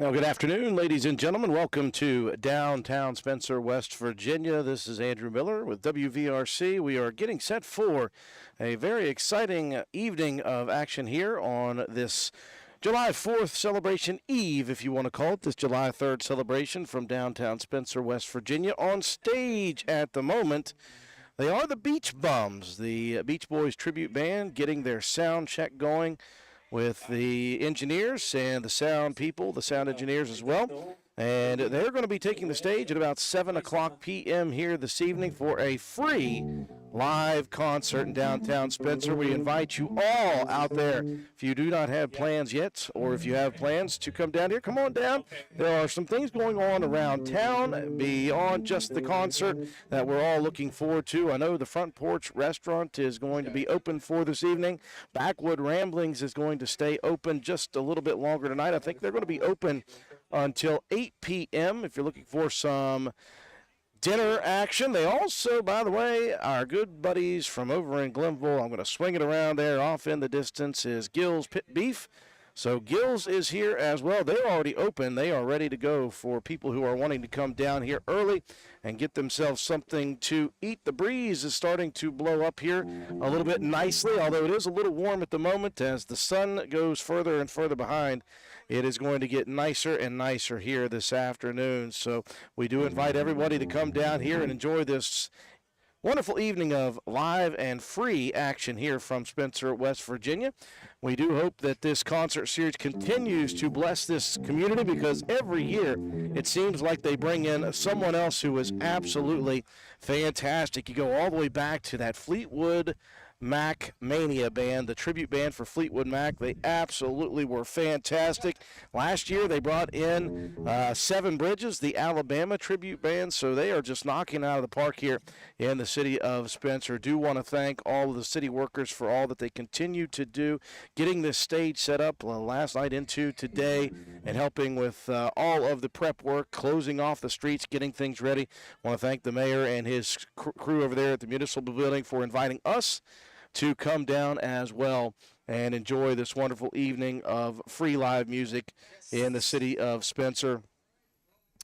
Well, good afternoon, ladies and gentlemen. Welcome to downtown Spencer, West Virginia. This is Andrew Miller with WVRC. We are getting set for a very exciting evening of action here on this July 4th celebration eve, if you want to call it, this July 3rd celebration from downtown Spencer, West Virginia. On stage at the moment, they are the Beach Bums, the Beach Boys tribute band, getting their sound check going with the engineers and the sound people, the sound engineers as well. And they're going to be taking the stage at about 7 o'clock p.m. here this evening for a free live concert in downtown Spencer. We invite you all out there. If you do not have plans yet, or if you have plans to come down here, come on down. There are some things going on around town beyond just the concert that we're all looking forward to. I know the Front Porch Restaurant is going to be open for this evening. Backwood Ramblings is going to stay open just a little bit longer tonight. I think they're going to be open until 8 p.m. if you're looking for some dinner action. They also, by the way, our good buddies from over in Glenville, I'm going to swing it around there off in the distance, is Gill's Pit Beef. So Gill's is here as well. They're already open. They are ready to go for people who are wanting to come down here early and get themselves something to eat. The breeze is starting to blow up here a little bit nicely, although it is a little warm at the moment. As the sun goes further and further behind, it is going to get nicer and nicer here this afternoon. So we do invite everybody to come down here and enjoy this wonderful evening of live and free action here from Spencer, West Virginia. We do hope that this concert series continues to bless this community, because every year it seems like they bring in someone else who is absolutely fantastic. You go all the way back to that Fleetwood Mac Mania band, the tribute band for Fleetwood Mac. They absolutely were fantastic. Last year they brought in Seven Bridges, the Alabama tribute band, so they are just knocking out of the park here in the city of Spencer. Do want to thank all of the city workers for all that they continue to do, getting this stage set up last night into today, and helping with all of the prep work, closing off the streets, getting things ready. I want to thank the mayor and his crew over there at the municipal building for inviting us to come down as well and enjoy this wonderful evening of free live music in the city of Spencer.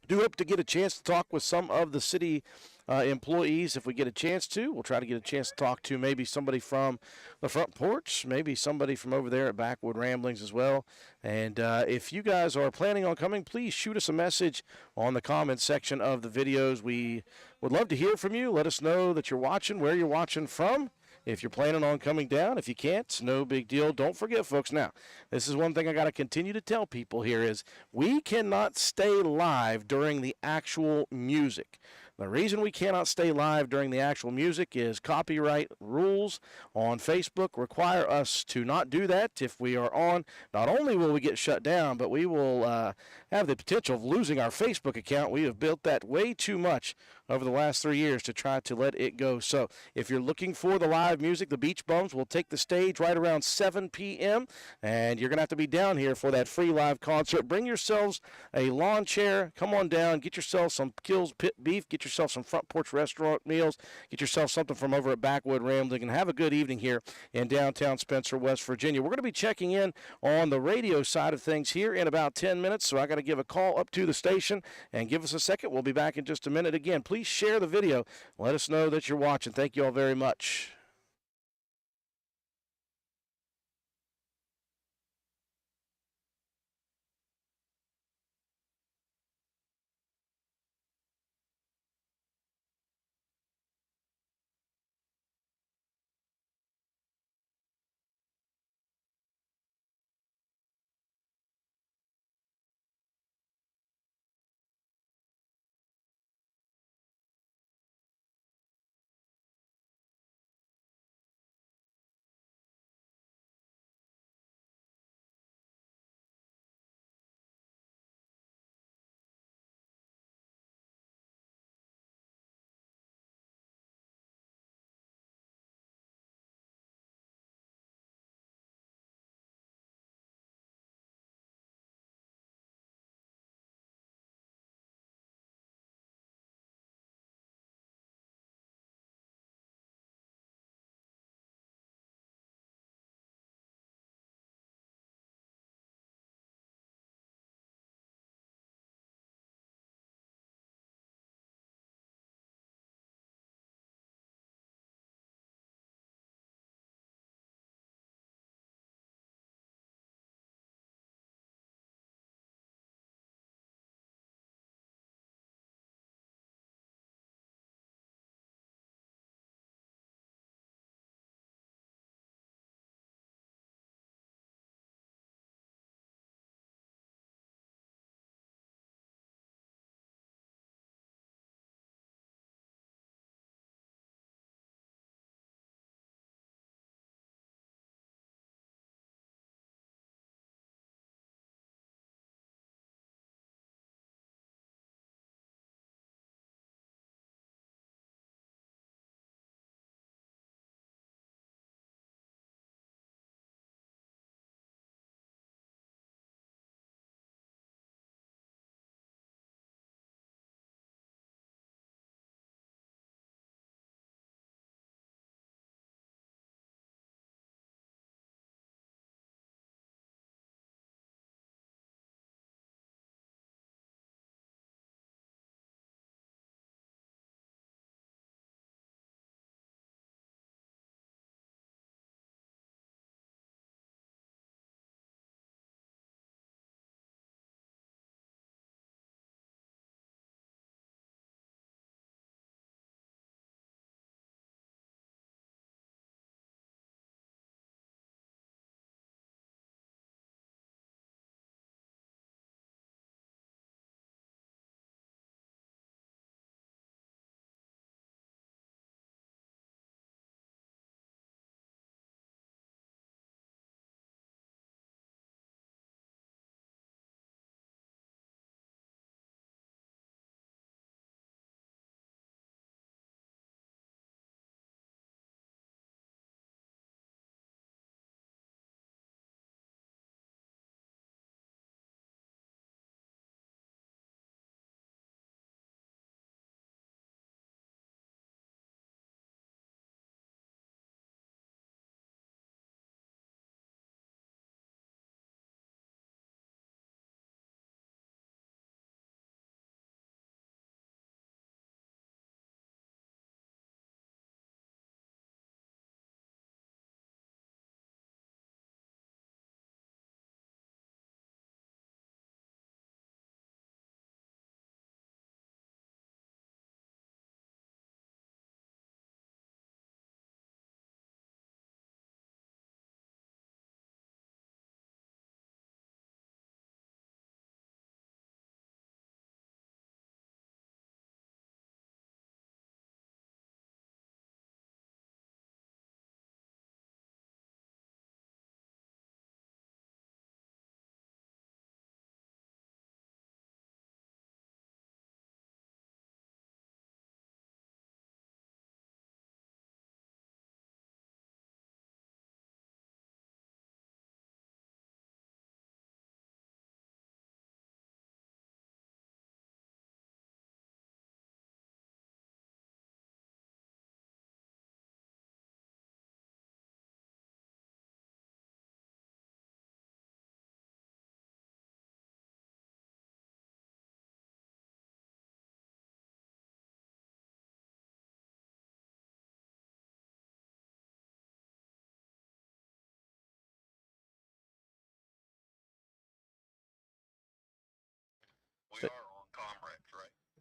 Do hope to get a chance to talk with some of the city employees if we get a chance to. We'll try to get a chance to talk to maybe somebody from the Front Porch, maybe somebody from over there at Backwood Ramblings as well. And if you guys are planning on coming, please shoot us a message on the comments section of the videos. We would love to hear from you. Let us know that you're watching, where you're watching from. If you're planning on coming down, if you can't, no big deal. Don't forget, folks, now, this is one thing I got to continue to tell people here is we cannot stay live during the actual music. The reason we cannot stay live during the actual music is copyright rules on Facebook require us to not do that. If we are on, not only will we get shut down, but we will have the potential of losing our Facebook account. We have built that way too much over the last 3 years to try to let it go. So if you're looking for the live music, the Beach Bums will take the stage right around 7 p.m., and you're going to have to be down here for that free live concert. Bring yourselves a lawn chair. Come on down. Get yourself some Gill's Pit Beef. Get yourself some Front Porch Restaurant meals. Get yourself something from over at Backwood Rambling, and have a good evening here in downtown Spencer, West Virginia. We're going to be checking in on the radio side of things here in about 10 minutes, so I got to give a call up to the station, and give us a second. We'll be back in just a minute. Again, please share the video. Let us know that you're watching. Thank you all very much.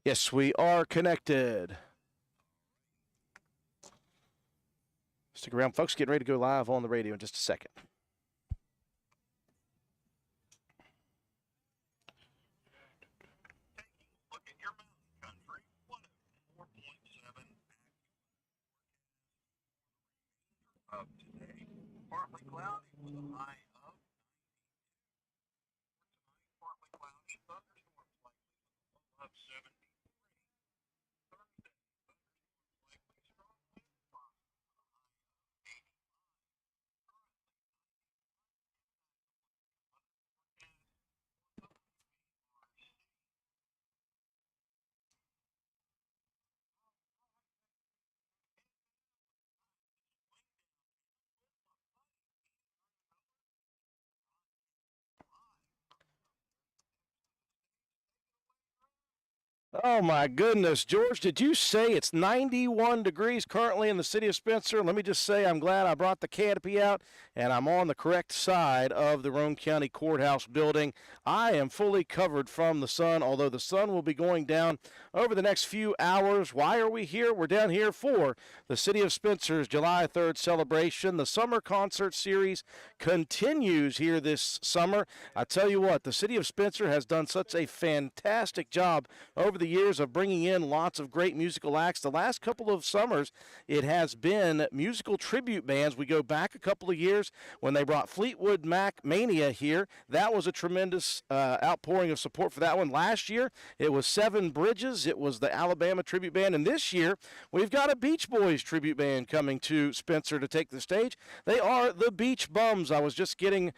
Yes, we are connected. Stick around, folks. Getting ready to go live on the radio in just a second. Partly cloudy with a high of 92. Partly cloudy, thunderstorms likely with a low of 73. Thursday, thunderstorms likely, strong winds possible with a high of 85. Currently 91 degrees. Oh, my goodness. George, did you say it's 91 degrees currently in the city of Spencer? Let me just say I'm glad I brought the canopy out, and I'm on the correct side of the Roane County Courthouse building. I am fully covered from the sun, although the sun will be going down over the next few hours. Why are we here? We're down here for the city of Spencer's July 3rd celebration. The summer concert series continues here this summer. I tell you what, the city of Spencer has done such a fantastic job over the years of bringing in lots of great musical acts. The last couple of summers, it has been musical tribute bands. We go back a couple of years when they brought Fleetwood Mac Mania here. That was a tremendous outpouring of support for that one. Last year, it was Seven Bridges. It was the Alabama tribute band. And this year, we've got a Beach Boys tribute band coming to Spencer to take the stage. They are the Beach Bums. I was just getting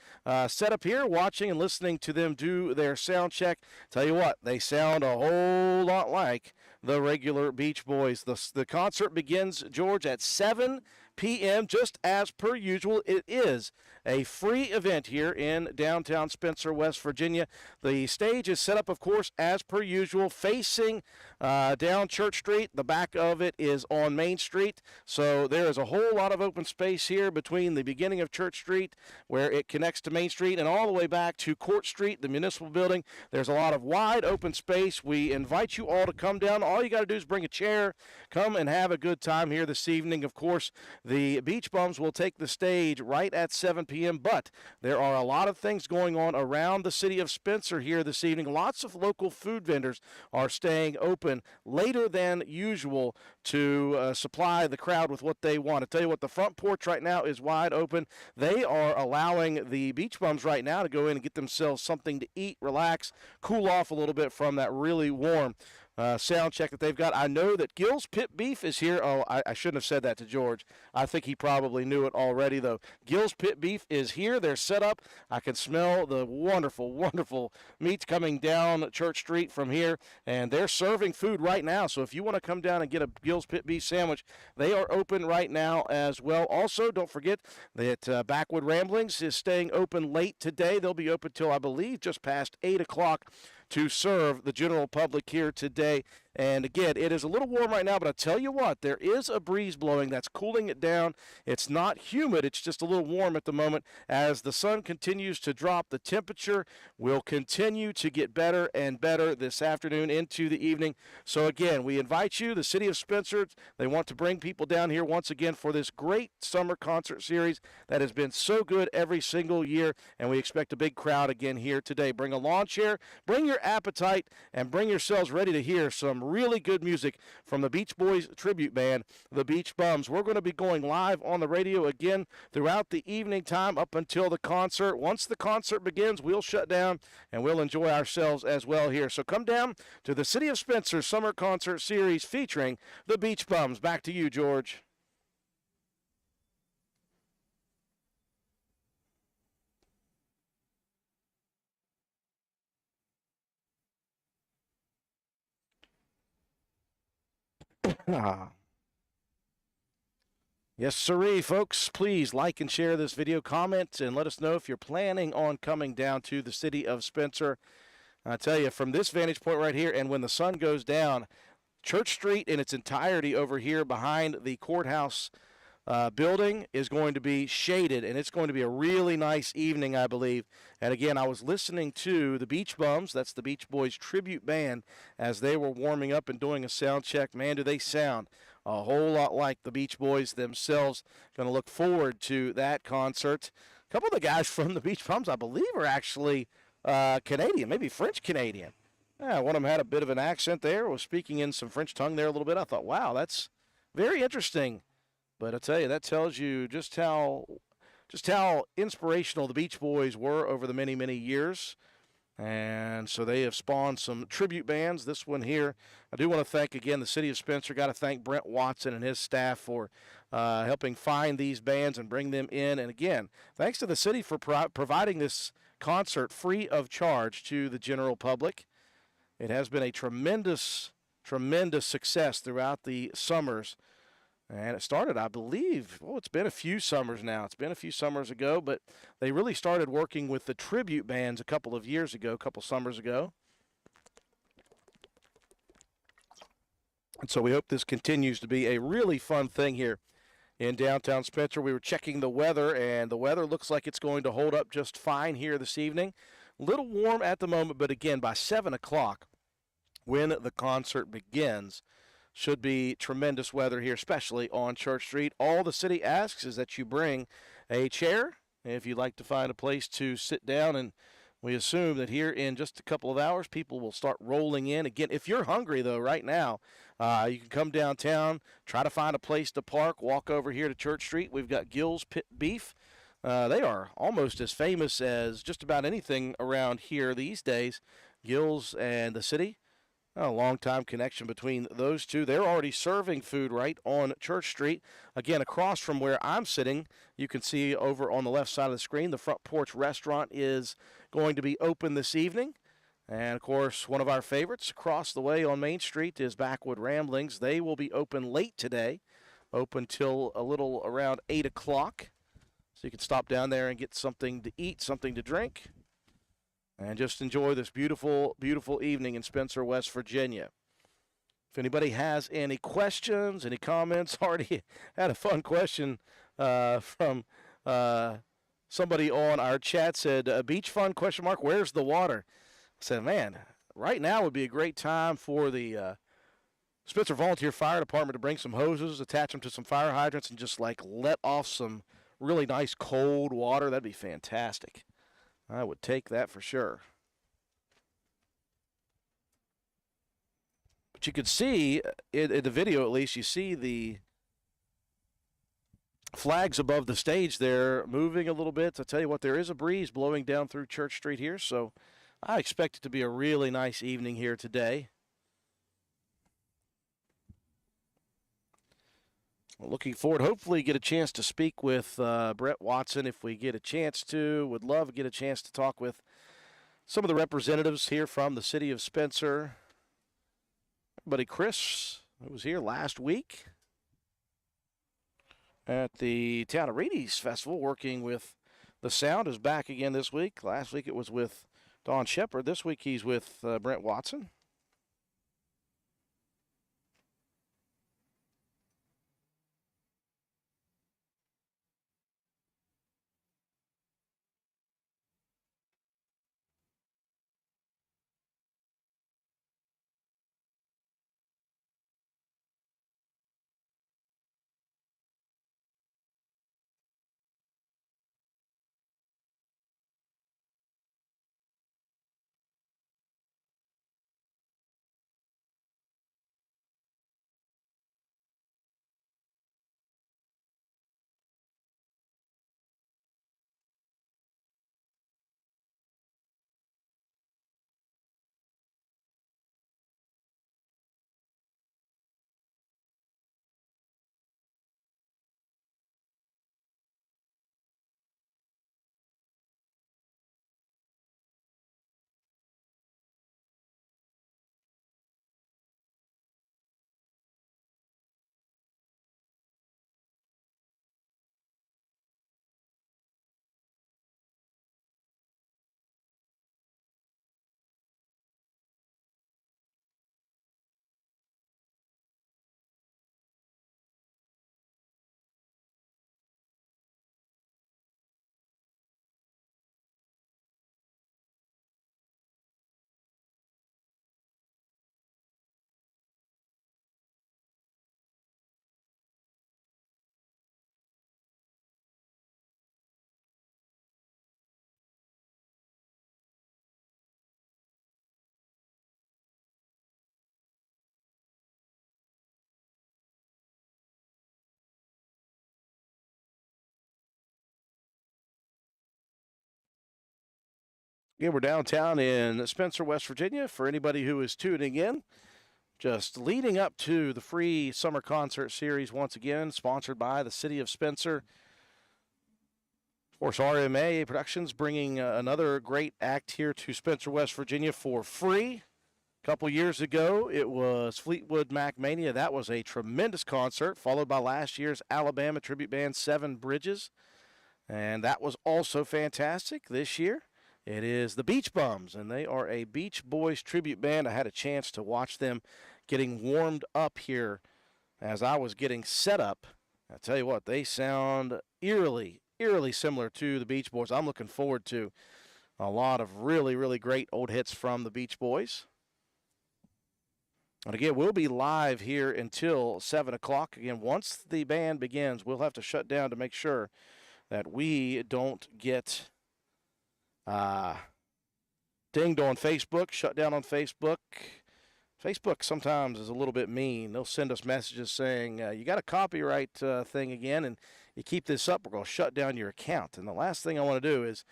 set up here, watching and listening to them do their sound check. Tell you what, they sound a whole lot like the regular Beach Boys. The concert begins, George, at 7 p.m. just as per usual. It is a free event here in downtown Spencer, West Virginia. The stage is set up, of course, as per usual, facing down Church Street. The back of it is on Main Street, so there is a whole lot of open space here between the beginning of Church Street, where it connects to Main Street, and all the way back to Court Street, the municipal building. There's a lot of wide open space. We invite you all to come down. All you got to do is bring a chair, come and have a good time here this evening. Of course, the Beach Bums will take the stage right at 7 p.m., but there are a lot of things going on around the city of Spencer here this evening. Lots of local food vendors are staying open later than usual to supply the crowd with what they want. I tell you what, the front porch right now is wide open. They are allowing the Beach Bums right now to go in and get themselves something to eat, relax, cool off a little bit from that really warm sound check that they've got. I know that Gill's Pit Beef is here. Oh, I shouldn't have said that to George. I think he probably knew it already, though. Gill's Pit Beef is here. They're set up. I can smell the wonderful, wonderful meats coming down Church Street from here, and they're serving food right now. So if you want to come down and get a Gill's Pit Beef sandwich, they are open right now as well. Also, don't forget that Backwood Ramblings is staying open late today. They'll be open till, I believe, just past 8 o'clock to serve the general public here today. And again, it is a little warm right now, but I tell you what, there is a breeze blowing that's cooling it down. It's not humid, it's just a little warm at the moment. As the sun continues to drop, the temperature will continue to get better and better this afternoon into the evening. So again, we invite you, the city of Spencer, they want to bring people down here once again for this great summer concert series that has been so good every single year, and we expect a big crowd again here today. Bring a lawn chair, bring your appetite, and bring yourselves ready to hear some really good music from the Beach Boys tribute band, the Beach Bums. We're going to be going live on the radio again throughout the evening time up until the concert. Once the concert begins, we'll shut down and we'll enjoy ourselves as well here. So come down to the City of Spencer Summer Concert Series featuring the Beach Bums. Back to you, George. Yes, sirree, folks. Please like and share this video, comment, and let us know if you're planning on coming down to the city of Spencer. I tell you, from this vantage point right here, and when the sun goes down, Church Street in its entirety over here behind the courthouse building is going to be shaded, and it's going to be a really nice evening, I believe. And again, I was listening to the Beach Bums, that's the Beach Boys tribute band, as they were warming up and doing a sound check. Man, do they sound a whole lot like the Beach Boys themselves. Going to look forward to that concert. A couple of the guys from the Beach Bums, I believe, are actually Canadian, maybe French Canadian. Yeah, one of them had a bit of an accent there, was speaking in some French tongue there a little bit. I thought, wow, that's very interesting. But I tell you, that tells you just how inspirational the Beach Boys were over the many, many years. And so they have spawned some tribute bands. This one here, I do want to thank again the city of Spencer. Got to thank Brent Watson and his staff for helping find these bands and bring them in. And again, thanks to the city for providing this concert free of charge to the general public. It has been a tremendous, tremendous success throughout the summers. And it started, I believe, it's been a few summers now. It's been a few summers ago, but they really started working with the tribute bands a couple of years ago, a couple summers ago. And so we hope this continues to be a really fun thing here in downtown Spencer. We were checking the weather, and the weather looks like it's going to hold up just fine here this evening. A little warm at the moment, but again, by 7 o'clock when the concert begins, should be tremendous weather here, especially on Church Street. All the city asks is that you bring a chair if you'd like to find a place to sit down, and we assume that here in just a couple of hours, people will start rolling in. Again, if you're hungry, though, right now, you can come downtown, try to find a place to park, walk over here to Church Street. We've got Gill's Pit Beef. They are almost as famous as just about anything around here these days, Gill's and the city. A long-time connection between those two. They're already serving food right on Church Street. Again, across from where I'm sitting, you can see over on the left side of the screen, the Front Porch Restaurant is going to be open this evening. And, of course, one of our favorites across the way on Main Street is Backwood Ramblings. They will be open late today, open till a little around 8 o'clock. So you can stop down there and get something to eat, something to drink, and just enjoy this beautiful, beautiful evening in Spencer, West Virginia. If anybody has any questions, any comments, already had a fun question from somebody on our chat. Said, beach fun, question mark, where's the water? I said, man, right now would be a great time for the Spencer Volunteer Fire Department to bring some hoses, attach them to some fire hydrants, and just like let off some really nice cold water. That'd be fantastic. I would take that for sure. But you could see, in the video at least, you see the flags above the stage there moving a little bit. I tell you what, there is a breeze blowing down through Church Street here, so I expect it to be a really nice evening here today. Looking forward, hopefully get a chance to speak with Brent Watson if we get a chance to. Would love to get a chance to talk with some of the representatives here from the city of Spencer. Buddy Chris, who was here last week at the Town of Reedy's Festival working with the sound, is back again this week. Last week it was with Don Shepard. This week he's with Brent Watson. Again, we're downtown in Spencer, West Virginia. For anybody who is tuning in, just leading up to the free summer concert series once again, sponsored by the City of Spencer. Of course, RMA Productions bringing another great act here to Spencer, West Virginia for free. A couple years ago, it was Fleetwood Mac Mania. That was a tremendous concert, followed by last year's Alabama tribute band, Seven Bridges. And that was also fantastic. This year, it is the Beach Bums, and they are a Beach Boys tribute band. I had a chance to watch them getting warmed up here as I was getting set up. I tell you what, they sound eerily similar to the Beach Boys. I'm looking forward to a lot of really great old hits from the Beach Boys. And again, we'll be live here until 7 o'clock. Again, once the band begins, we'll have to shut down to make sure that we don't get dinged on Facebook, shut down on Facebook. Facebook sometimes is a little bit mean. They'll send us messages saying, you got a copyright thing again, and you keep this up, we're going to shut down your account. And the last thing I want to do is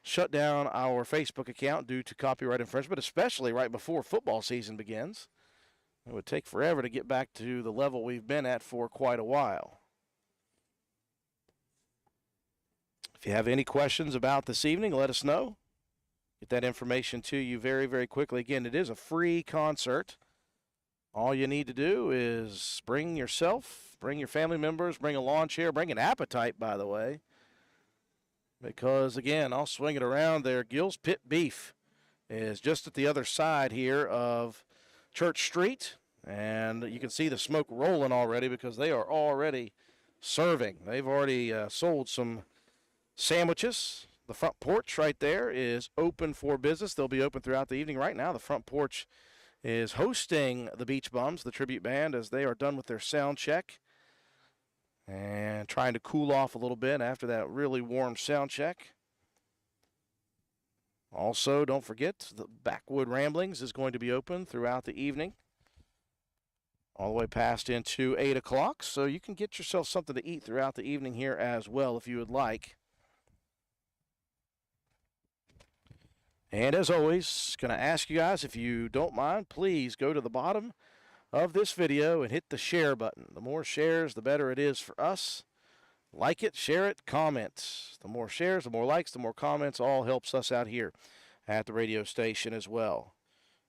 shut down our Facebook account due to copyright infringement, especially right before football season begins. It would take forever to get back to the level we've been at for quite a while. If you have any questions about this evening, let us know. Get that information to you very quickly. Again, it is a free concert. All you need to do is bring yourself, bring your family members, bring a lawn chair, bring an appetite, by the way. Because, again, I'll swing it around there. Gill's Pit Beef is just at the other side here of Church Street. And you can see the smoke rolling already because they are already serving. They've already sold some sandwiches. The front porch right there is open for business. They'll be open throughout the evening. Right now, the front porch is hosting the Beach Bums, the tribute band, as they are done with their sound check and trying to cool off a little bit after that really warm sound check. Also, don't forget, the Backwood Ramblings is going to be open throughout the evening, all the way past into 8 o'clock. So you can get yourself something to eat throughout the evening here as well if you would like. And as always, going to ask you guys, if you don't mind, please go to the bottom of this video and hit the share button. The more shares, the better it is for us. Like it, share it, comment. The more shares, the more likes, the more comments, all helps us out here at the radio station as well.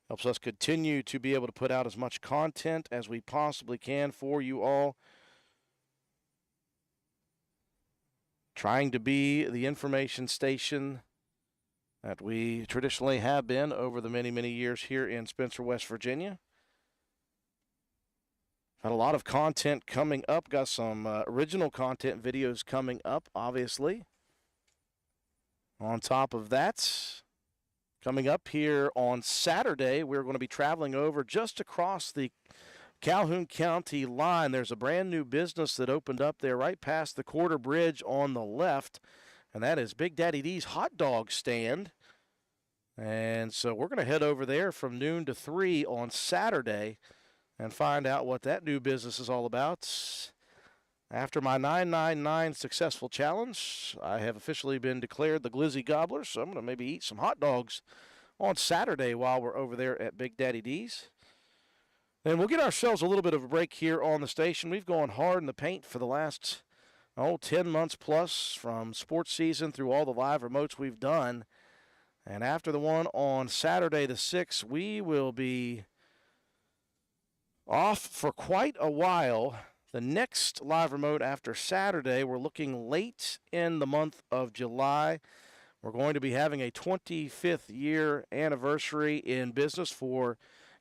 Helps us continue to be able to put out as much content as we possibly can for you all. Trying to be the information station that we traditionally have been over the many years here in Spencer, West Virginia. Got a lot of content coming up. Got some original content videos coming up, obviously. On top of that, coming up here on Saturday, we're going to be traveling over just across the Calhoun County line. There's a brand new business that opened up there right past the Quarter Bridge on the left, and that is Big Daddy D's hot dog stand. And so we're going to head over there from noon to 3 on Saturday and find out what that new business is all about. After my 999 successful challenge, I have officially been declared the Glizzy Gobbler, so I'm going to maybe eat some hot dogs on Saturday while we're over there at Big Daddy D's. And we'll get ourselves a little bit of a break here on the station. We've gone hard in the paint for the last 10 months plus, from sports season through all the live remotes we've done. And after the one on Saturday the 6th, we will be off for quite a while. The next live remote after Saturday, we're looking late in the month of July. We're going to be having a 25th year anniversary in business for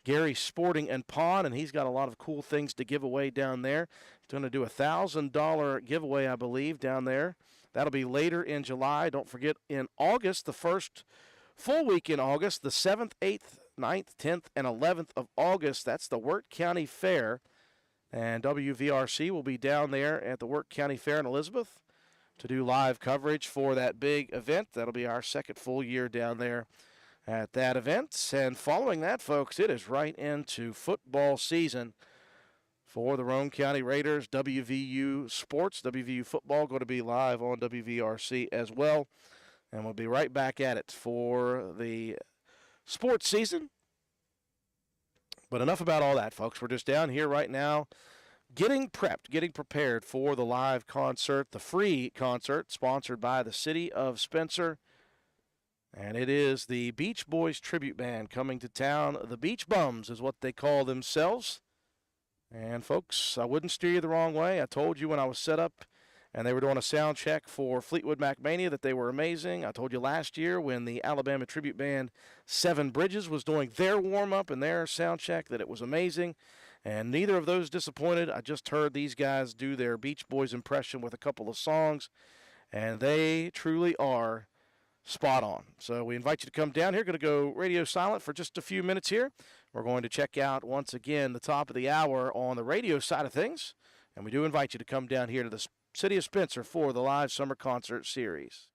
Gary's Sporting and Pawn, and he's got a lot of cool things to give away down there. He's going to do a $1,000 giveaway, I believe, down there. That'll be later in July. Don't forget, in August, the first full week in August, the 7th, 8th, 9th, 10th, and 11th of August, that's the Wirt County Fair. And WVRC will be down there at the Wirt County Fair in Elizabeth to do live coverage for that big event. That'll be our second full year down there at that event. And following that, folks, it is right into football season for the Roane County Raiders. WVU Sports, WVU Football, going to be live on WVRC as well. and we'll be right back at it for the sports season. But enough about all that, folks. We're just down here right now getting prepped, getting prepared for the live concert, the free concert sponsored by the city of Spencer. And it is the Beach Boys tribute band coming to town. The Beach Bums is what they call themselves. And, folks, I wouldn't steer you the wrong way. I told you when I was set up and they were doing a sound check for Fleetwood Mac Mania that they were amazing. I told you last year when the Alabama tribute band Seven Bridges was doing their warm-up and their sound check that it was amazing. And neither of those disappointed. I just heard these guys do their Beach Boys impression with a couple of songs, and they truly are spot on. So we invite you to come down here. Going to go radio silent for just a few minutes here. We're going to check out, once again, the top of the hour on the radio side of things. And we do invite you to come down here to the City of Spencer for the live summer concert series.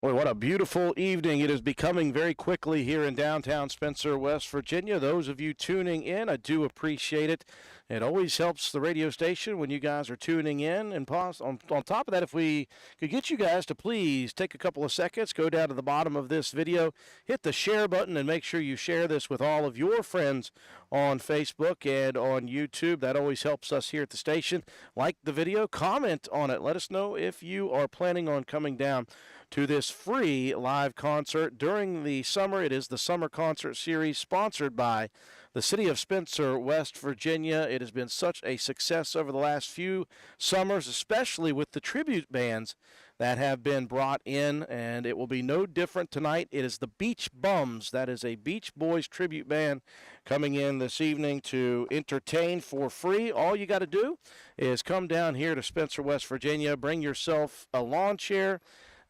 Boy, what a beautiful evening it is becoming very quickly here in downtown Spencer, West Virginia. Those of you tuning in, I do appreciate it. It always helps the radio station when you guys are tuning in. And on top of that, if we could get you guys to please take a couple of seconds, go down to the bottom of this video, hit the share button, and make sure you share this with all of your friends on Facebook and on YouTube. That always helps us here at the station. Like the video, comment on it. Let us know if you are planning on coming down to this free live concert during the summer. It is the Summer Concert Series sponsored by the city of Spencer, West Virginia. It has been such a success over the last few summers, especially with the tribute bands that have been brought in, and it will be no different tonight. It is the Beach Bums. That is a Beach Boys tribute band coming in this evening to entertain for free. All you got to do is come down here to Spencer, West Virginia, bring yourself a lawn chair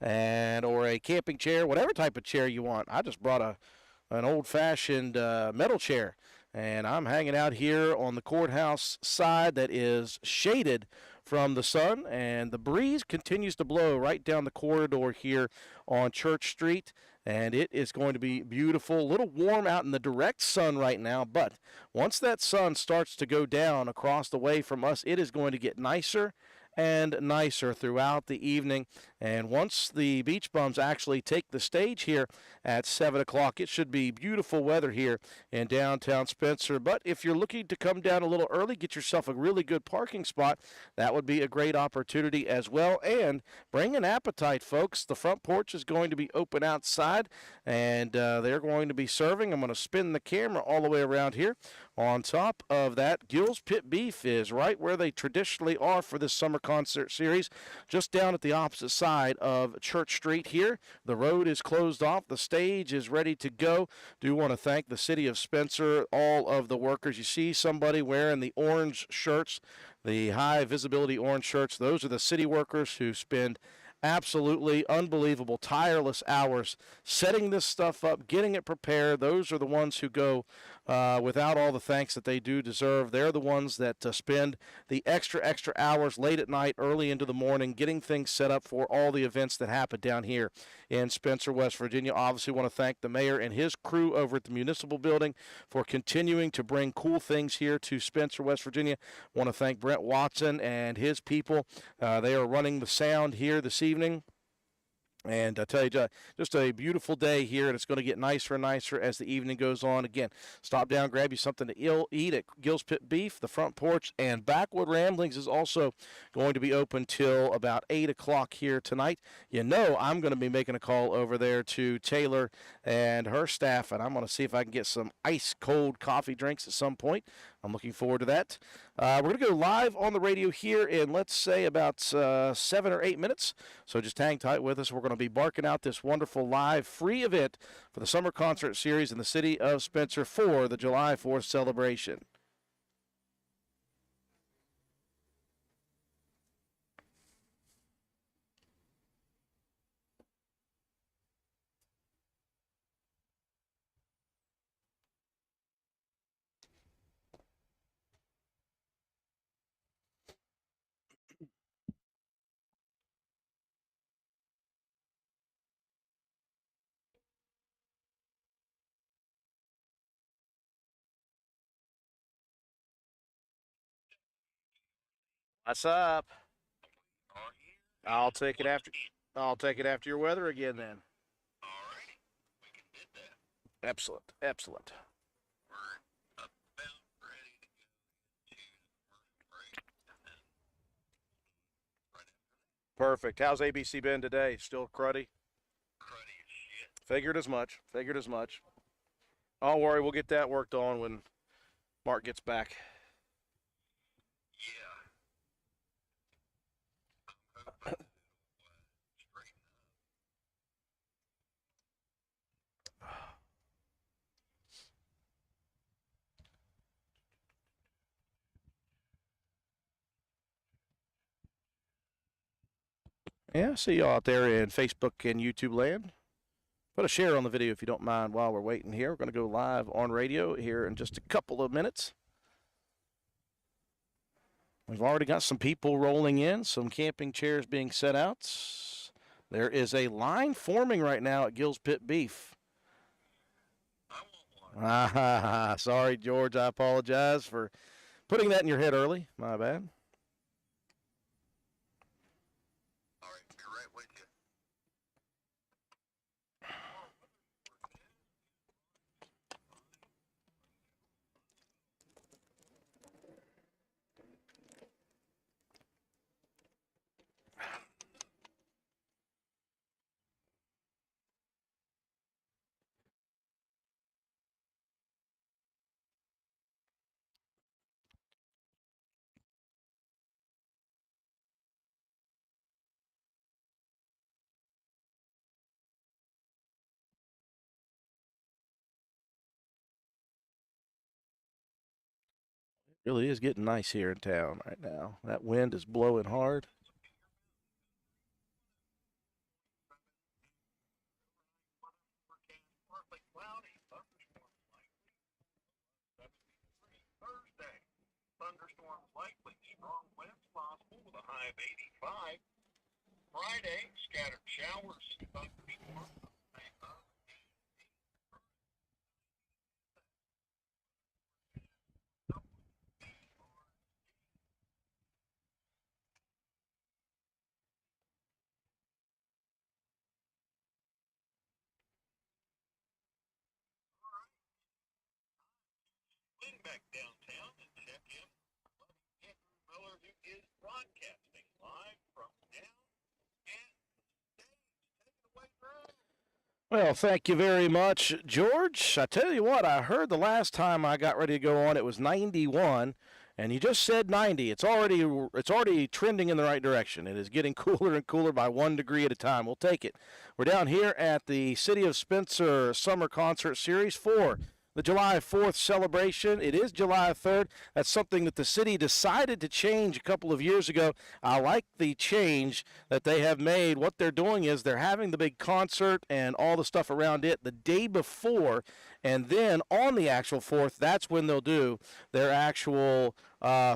or a camping chair, whatever type of chair you want. I just brought an old-fashioned metal chair, and I'm hanging out here on the courthouse side that is shaded from the sun, and the breeze continues to blow right down the corridor here on Church Street, and it is going to be beautiful. A little warm out in the direct sun right now, but once that sun starts to go down across the way from us, it is going to get nicer and nicer throughout the evening. And once the Beach Bums actually take the stage here at 7 o'clock, it should be beautiful weather here in downtown Spencer. But if you're looking to come down a little early, get yourself a really good parking spot, that would be a great opportunity as well. And bring an appetite, folks. The front porch is going to be open outside, and they're going to be serving. I'm going to spin the camera all the way around here. On top of that, Gill's Pit Beef is right where they traditionally are for this summer concert series, just down at the opposite side of Church Street here. The road is closed off. The stage is ready to go. Do want to thank the city of Spencer, all of the workers. You see somebody wearing the orange shirts, the high visibility orange shirts. Those are the city workers who spend absolutely unbelievable, tireless hours setting this stuff up, getting it prepared. Those are the ones who go without all the thanks that they do deserve. They're the ones that spend the extra hours late at night, early into the morning, getting things set up for all the events that happen down here in Spencer, West Virginia. Obviously want to thank the mayor and his crew over at the municipal building for continuing to bring cool things here to Spencer, West Virginia. Want to thank Brent Watson and his people. They are running the sound here this evening. And I tell you, just a beautiful day here, and it's going to get nicer and nicer as the evening goes on. Again, stop down, grab you something to eat at Gill's Pit Beef, the front porch, and Backwood Ramblings is also going to be open till about 8 o'clock here tonight. You know I'm going to be making a call over there to Taylor and her staff, and I'm going to see if I can get some ice-cold coffee drinks at some point. I'm looking forward to that. We're going to go live on the radio here in, let's say, about 7 or 8 minutes. So just hang tight with us. We're going to be barking out this wonderful live free event for the Summer Concert Series in the city of Spencer for the July 4th celebration. What's up? I'll take it after your weather again then. Alrighty, we can do that. Excellent. Excellent. We're about ready to go into the first break, and then right after that, Perfect. How's ABC been today? Still cruddy? cruddy as shit. Figured as much. Figured as much. Don't worry, we'll get that worked on when Mark gets back. Yeah. I'm hoping it'll straighten up. Yeah, see y'all out there in Facebook and YouTube land. Put a share on the video if you don't mind while we're waiting here. We're going to go live on radio here in just a couple of minutes. We've already got some people rolling in, some camping chairs being set out. There is a line forming right now at Gill's Pit Beef. I want one. Sorry, George. I apologize for putting that in your head early. My bad. All right, be right with you. It really is getting nice here in town right now. That wind is blowing hard. Partly cloudy, thunderstorms likely. 73 Thursday. Thunderstorms likely, strong winds possible with a high of 85. Friday, scattered showers, thunderstorms, high of 88. Lean back downtown and check in with Andrew Miller, who is broadcasting live from down at the stage. Take it away, Drew. Well, thank you very much, George. I tell you what, I heard the last time I got ready to go on, it was 91, and you just said 90. It's already trending in the right direction. It is getting cooler and cooler by 1 degree at a time. We'll take it. We're down here at the City of Spencer Summer Concert Series 4. The July 4th celebration. It is July 3rd. That's something that the city decided to change a couple of years ago. I like the change that they have made. What they're doing is they're having the big concert and all the stuff around it the day before, and then on the actual 4th, that's when they'll do their actual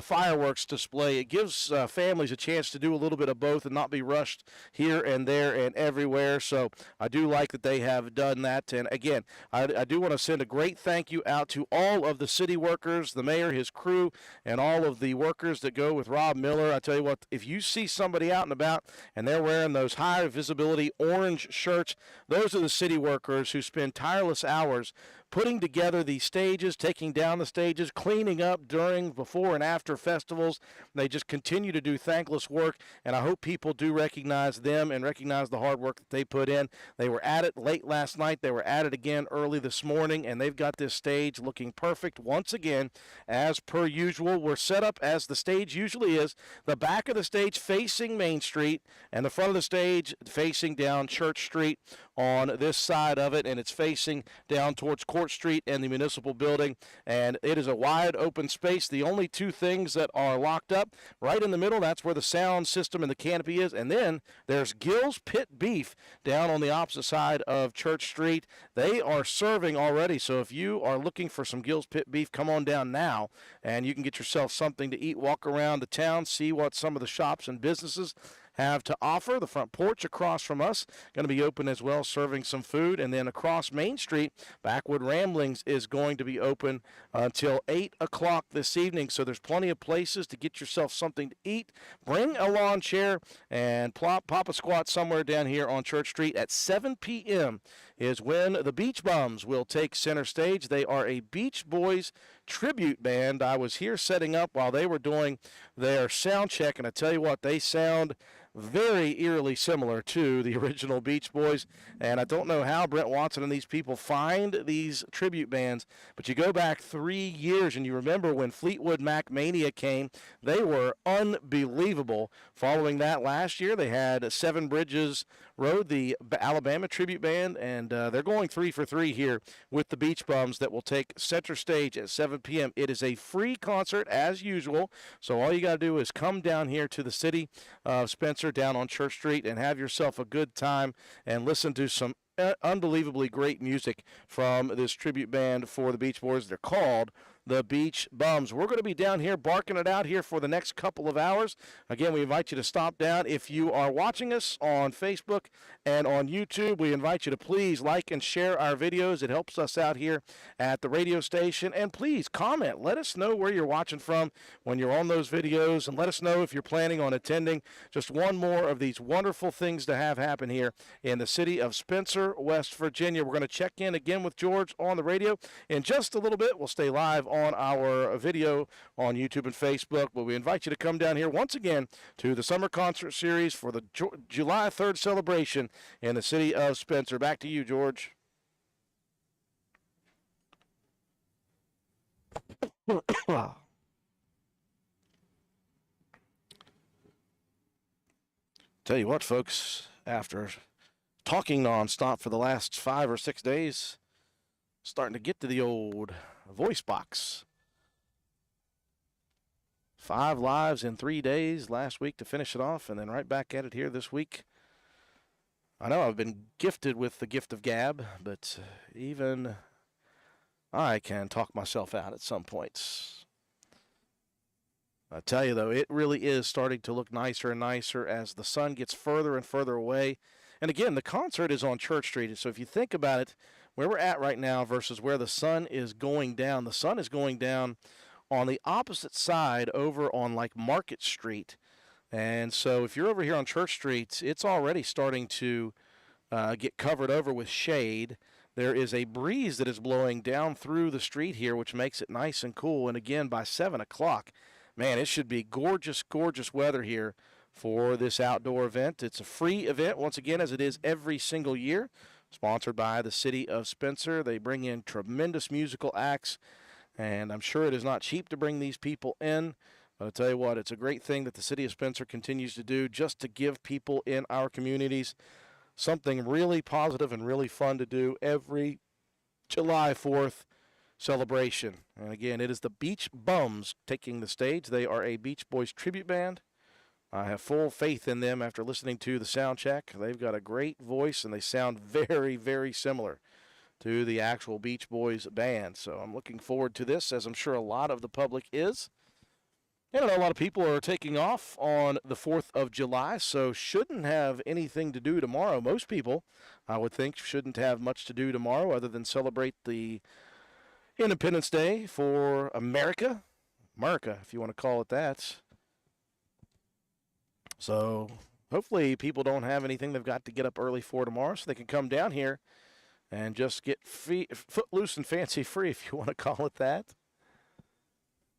fireworks display. It gives families a chance to do a little bit of both and not be rushed here and there and everywhere. So I do like that they have done that. And again, I do want to send a great thank you out to all of the city workers, the mayor, his crew, and all of the workers that go with Rob Miller. I tell you what, if you see somebody out and about and they're wearing those high visibility orange shirts, those are the city workers who spend tireless hours putting together these stages, taking down the stages, cleaning up during, before, and after festivals. They just continue to do thankless work, and I hope people do recognize them and recognize the hard work that they put in. They were at it late last night. They were at it again early this morning, and they've got this stage looking perfect once again, as per usual. We're set up as the stage usually is, the back of the stage facing Main Street, and the front of the stage facing down Church Street on this side of it, and it's facing down towards Court Street and the municipal building, and it is a wide open space. The only two things that are locked up right in the middle, that's where the sound system and the canopy is, and then there's Gill's Pit Beef down on the opposite side of Church Street. They are serving already, so if you are looking for some Gill's Pit Beef, come on down now, and you can get yourself something to eat, walk around the town, see what some of the shops and businesses have to offer. The front porch across from us going to be open as well, serving some food. And then across Main Street, Backwood Ramblings is going to be open until 8 o'clock this evening. So there's plenty of places to get yourself something to eat. Bring a lawn chair and pop a squat somewhere down here on Church Street. At 7 p.m. is when the Beach Bums will take center stage. They are a Beach Boys tribute band. I was here setting up while they were doing their sound check, and I tell you what, they sound very eerily similar to the original Beach Boys, and I don't know how Brent Watson and these people find these tribute bands, but you go back 3 years and you remember when Fleetwood Mac Mania came, they were unbelievable. Following that last year, they had Seven Bridges Road, the Alabama tribute band, and they're going 3 for 3 here with the Beach Bums that will take center stage at 7 p.m. It is a free concert as usual, so all you got to do is come down here to the city of Spencer down on Church Street and have yourself a good time and listen to some unbelievably great music from this tribute band for the Beach Boys. They're called the Beach Bums. We're going to be down here barking it out here for the next couple of hours. Again, we invite you to stop down. If you are watching us on Facebook and on YouTube, we invite you to please like and share our videos. It helps us out here at the radio station. And please comment. Let us know where you're watching from when you're on those videos, and let us know if you're planning on attending. Just one more of these wonderful things to have happen here in the city of Spencer, West Virginia. We're going to check in again with George on the radio in just a little bit. We'll stay live on our video on YouTube and Facebook, but we invite you to come down here once again to the summer concert series for the July 3rd celebration in the city of Spencer. Back to you, George. Tell you what, folks, after talking nonstop for the last 5 or 6 days, starting to get to the old voice box. 5 lives in 3 days last week to finish it off, and then right back at it here this week. I know I've been gifted with the gift of gab, but even I can talk myself out at some points. I tell you, though, it really is starting to look nicer and nicer as the sun gets further and further away. And again, the concert is on Church Street. So if you think about it, where we're at right now versus where the sun is going down on the opposite side over on like Market Street. And so if you're over here on Church Street, it's already starting to get covered over with shade. There is a breeze that is blowing down through the street here, which makes it nice and cool. And again, by 7 o'clock, man, it should be gorgeous, gorgeous weather here for this outdoor event. It's a free event, once again, as it is every single year, sponsored by the city of Spencer. They bring in tremendous musical acts, and I'm sure it is not cheap to bring these people in. But I'll tell you what, it's a great thing that the city of Spencer continues to do just to give people in our communities something really positive and really fun to do every July 4th celebration. And again, it is the Beach Bums taking the stage. They are a Beach Boys tribute band. I have full faith in them after listening to the sound check. They've got a great voice, and they sound very, very similar to the actual Beach Boys band. So I'm looking forward to this, as I'm sure a lot of the public is. And I know a lot of people are taking off on the 4th of July, so shouldn't have anything to do tomorrow. Most people, I would think, shouldn't have much to do tomorrow other than celebrate the Independence Day for America, if you want to call it that. So hopefully people don't have anything they've got to get up early for tomorrow, so they can come down here and just get footloose and fancy free, if you want to call it that.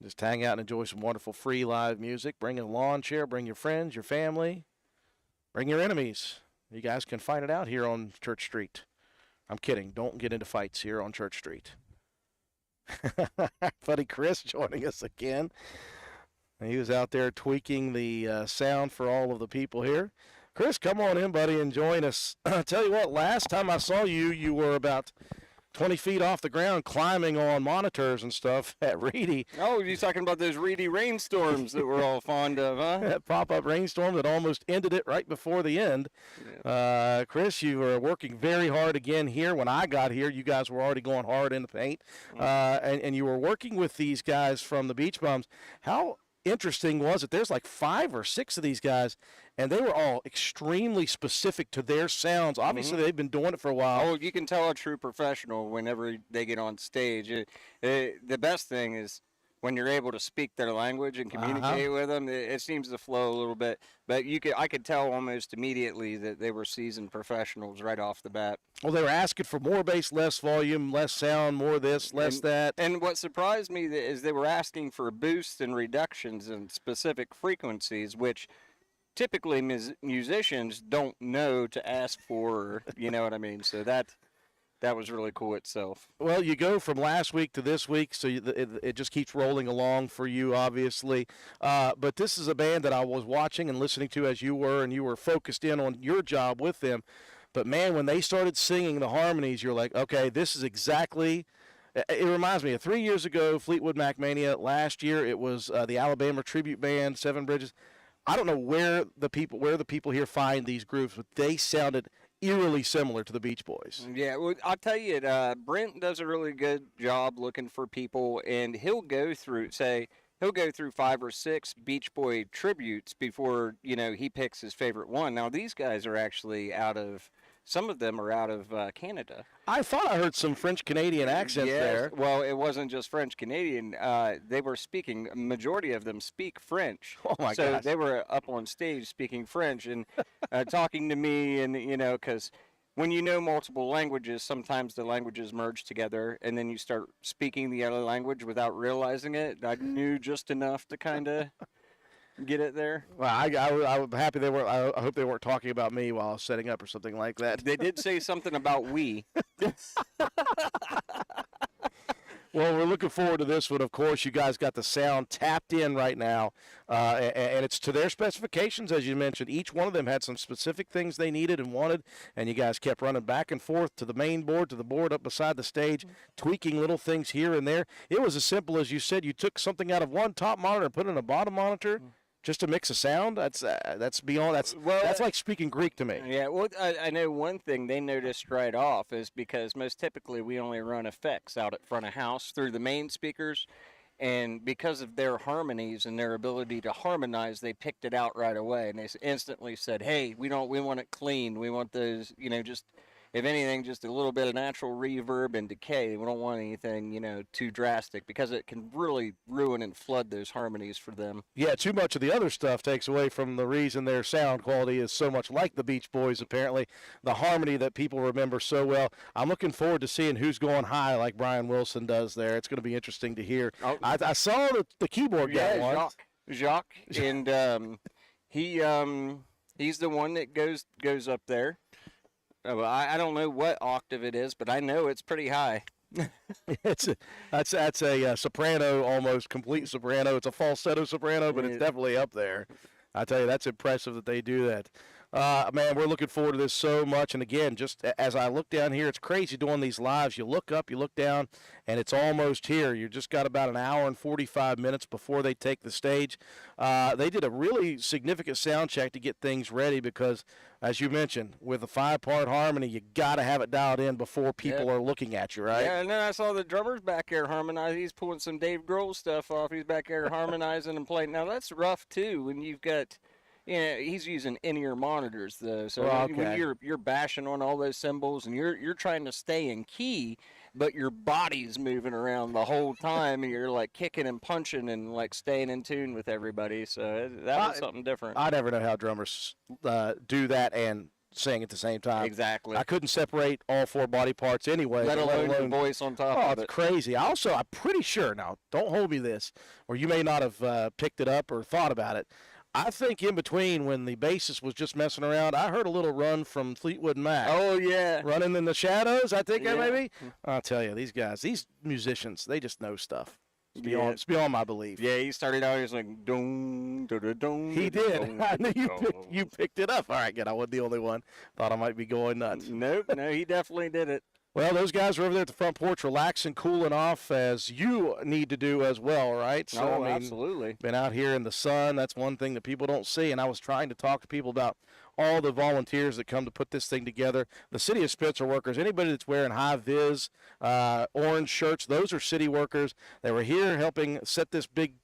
Just hang out and enjoy some wonderful free live music. Bring a lawn chair, bring your friends, your family, bring your enemies. You guys can fight it out here on Church Street. I'm kidding. Don't get into fights here on Church Street. Buddy Chris joining us again. He was out there tweaking the sound for all of the people here. Chris, come on in, buddy, and join us. I tell you what, last time I saw you, you were about 20 feet off the ground climbing on monitors and stuff at Reedy. Oh, you're talking about those Reedy rainstorms that we're all fond of, huh? That pop-up rainstorm that almost ended it right before the end. Yeah. Chris, you were working very hard again here. When I got here, you guys were already going hard in the paint. And you were working with these guys from the Beach Bums. How interesting was it? There's like 5 or 6 of these guys, and they were all extremely specific to their sounds. Obviously, they've been doing it for a while. Oh, you can tell a true professional whenever they get on stage. The best thing is when you're able to speak their language and communicate with them. It seems to flow a little bit, but I could tell almost immediately that they were seasoned professionals right off the bat. Well, they were asking for more bass, less volume, less sound, more this, less that. And what surprised me is they were asking for boosts and reductions in specific frequencies, which typically musicians don't know to ask for, you know what I mean? So that was really cool itself. Well, you go from last week to this week, so it just keeps rolling along for you, obviously. But this is a band that I was watching and listening to as you were, and you were focused in on your job with them. But, man, when they started singing the harmonies, you're like, okay, this is exactly – it reminds me of 3 years ago, Fleetwood Mac Mania. Last year it was the Alabama Tribute Band, Seven Bridges. I don't know where the people here find these grooves, but they sounded eerily similar to the Beach Boys. Yeah, well, I'll tell you, Brent does a really good job looking for people, and he'll go through, say, he'll go through 5 or 6 Beach Boy tributes before, he picks his favorite one. Now, these guys are actually some of them are out of Canada. I thought I heard some French Canadian accents Yes, there. well, it wasn't just French Canadian. They were speaking, a majority of them speak French. Oh my so gosh. they were up on stage speaking French and talking to me, and, because when you know multiple languages, sometimes the languages merge together, and then you start speaking the other language without realizing it. I knew just enough to kind of get it there. Well, I was happy they were. I hope they weren't talking about me while I was setting up or something like that. They did say something about we. Well, we're looking forward to this one. Of course, you guys got the sound tapped in right now, and it's to their specifications, as you mentioned. Each one of them had some specific things they needed and wanted, and you guys kept running back and forth to the main board, to the board up beside the stage, tweaking little things here and there. It was as simple as you said. You took something out of one top monitor and put it in a bottom monitor. Just to mix a sound, that's beyond. That's like speaking Greek to me. Yeah, well, I know one thing they noticed right off is because most typically we only run effects out at front of house through the main speakers, and because of their harmonies and their ability to harmonize, they picked it out right away, and they instantly said, "Hey, we want it clean. We want those, just." If anything, just a little bit of natural reverb and decay. We don't want anything, too drastic because it can really ruin and flood those harmonies for them. Yeah, too much of the other stuff takes away from the reason their sound quality is so much like the Beach Boys, apparently. The harmony that people remember so well. I'm looking forward to seeing who's going high like Brian Wilson does there. It's going to be interesting to hear. Oh. I saw the keyboard guy once. Jacques. And he's the one that goes up there. I don't know what octave it is, but I know it's pretty high. That's a soprano, almost complete soprano. It's a falsetto soprano, but it's definitely up there. I tell you, that's impressive that they do that. Man, we're looking forward to this so much. And again, just as I look down here, it's crazy doing these lives. You look up, you look down, and it's almost here. You just got about an hour and 45 minutes before they take the stage. They did a really significant sound check to get things ready because, as you mentioned, with a 5-part harmony, you got to have it dialed in before people are looking at you, right? Yeah, and then I saw the drummer's back there harmonizing. He's pulling some Dave Grohl stuff off. He's back there harmonizing and playing. Now, that's rough, too, when you've got – he's using in-ear monitors though, so when you're bashing on all those cymbals and you're trying to stay in key, but your body's moving around the whole time, and you're like kicking and punching and like staying in tune with everybody. So that was something different. I never know how drummers do that and sing at the same time. Exactly. I couldn't separate all 4 body parts anyway. Let alone the voice on top of it. Oh, it's crazy. I'm pretty sure, now, don't hold me this, or you may not have picked it up or thought about it. I think in between when the bassist was just messing around, I heard a little run from Fleetwood Mac. Oh, yeah. Running in the Shadows, I think maybe. I'll tell you, these guys, these musicians, they just know stuff. It's beyond my belief. Yeah, he started out, he was like, dong, da-da-dong. He did. I knew you picked it up. All right, good. I wasn't the only one. Thought I might be going nuts. Nope, no, he definitely did it. Well, those guys are over there at the front porch relaxing, cooling off, as you need to do as well, right? So, absolutely. Been out here in the sun. That's one thing that people don't see. And I was trying to talk to people about all the volunteers that come to put this thing together. The City of Spencer workers, anybody that's wearing high-vis orange shirts, those are city workers. They were here helping set this big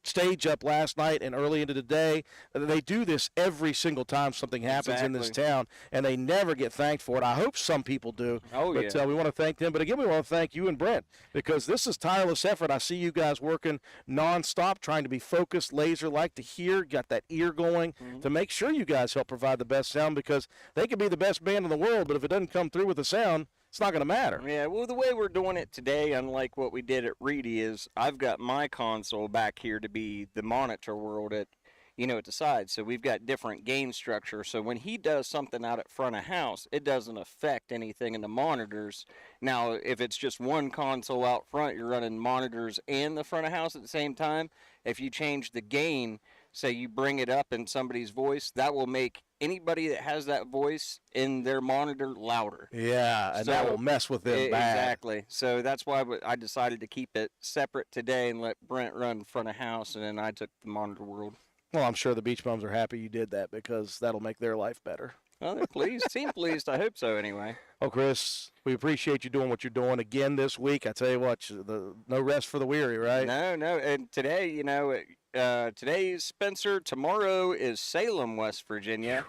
stage up last night and early into the day. They do this every single time something happens in this town, and they never get thanked for it. I hope some people do. But we want to thank them. But again, we want to thank you and Brent because this is tireless effort. I see you guys working nonstop, trying to be focused, laser-like to hear, got that ear going to make sure you guys help provide the best sound because they could be the best band in the world, but if it doesn't come through with the sound, it's not going to matter. Yeah, well, the way we're doing it today, unlike what we did at Reedy, is I've got my console back here to be the monitor world at the side. So we've got different gain structure. So when he does something out at front of house, it doesn't affect anything in the monitors. Now, if it's just one console out front, you're running monitors and the front of house at the same time. If you change the gain, say you bring it up in somebody's voice, that will make anybody that has that voice in their monitor louder. Yeah, and that will mess with them bad. Exactly. So that's why I decided to keep it separate today and let Brent run front of house, and then I took the monitor world. Well, I'm sure the Beach Bums are happy you did that because that'll make their life better. Well, they're pleased. Seem pleased. I hope so anyway. Oh, Chris, we appreciate you doing what you're doing again this week. I tell you what, no rest for the weary, right? No, no. And today, today is Spencer. Tomorrow is Salem, West Virginia.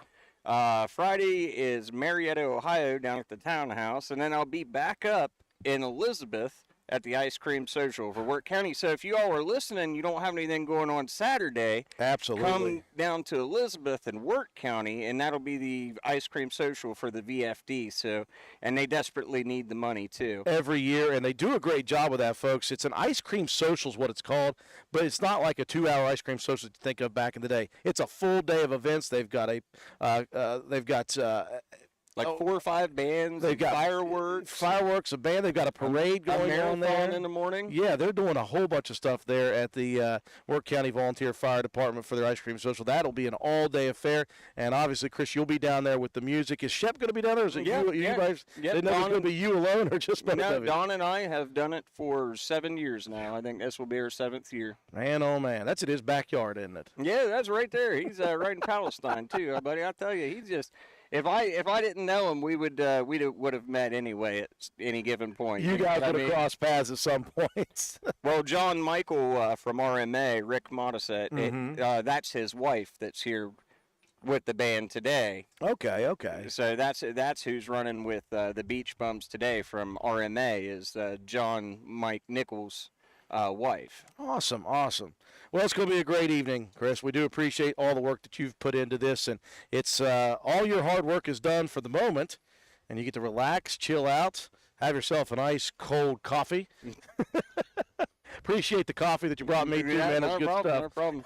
Friday is Marietta, Ohio, down at the townhouse. And then I'll be back up in Elizabeth at the Ice Cream Social for Wirt County. So if you all are listening, you don't have anything going on Saturday, Absolutely. come down to Elizabeth and Wirt County, and that'll be the Ice Cream Social for the VFD. So, and they desperately need the money too. Every year, and they do a great job with that, folks. It's an ice cream social is what it's called, but it's not like a 2-hour ice cream social that you think of back in the day. It's a full day of events. They've got Like 4 or 5 bands, they've got fireworks, a band. They've got a parade a going on marathon there in the morning. Yeah, they're doing a whole bunch of stuff there at the Wirt County Volunteer Fire Department for their ice cream social. That'll be an all-day affair, and obviously, Chris, you'll be down there with the music. Is Shep going to be down there? Or is it you guys? Yep, They know it's going to be you alone, or just both No, of you? Don and I have done it for 7 years now. I think this will be our 7th year. Man, oh man, that's in his backyard, isn't it? Yeah, that's right there. He's right in Palestine too, buddy. I tell you, he's just. If I didn't know him, we would have met anyway at any given point. You guys would have crossed paths at some point. Well, John Michael from RMA, Rick Modisette, that's his wife that's here with the band today. Okay. So that's who's running with the Beach Bums today from RMA is John Mike Nichols' wife. Awesome. Well, it's going to be a great evening, Chris. We do appreciate all the work that you've put into this, and it's all your hard work is done for the moment, and you get to relax, chill out, have yourself a nice cold coffee. Appreciate the coffee that you brought me too, man. That's good stuff. No problem.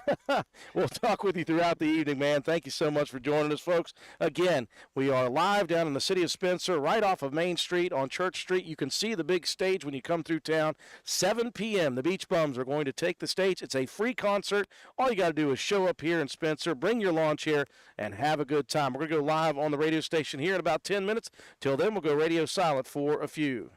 We'll talk with you throughout the evening, man. Thank you so much for joining us, folks. Again, we are live down in the city of Spencer, right off of Main Street on Church Street. You can see the big stage when you come through town. 7 p.m., the Beach Bums are going to take the stage. It's a free concert. All you got to do is show up here in Spencer, bring your lawn chair, and have a good time. We're going to go live on the radio station here in about 10 minutes. Till then, we'll go radio silent for a few.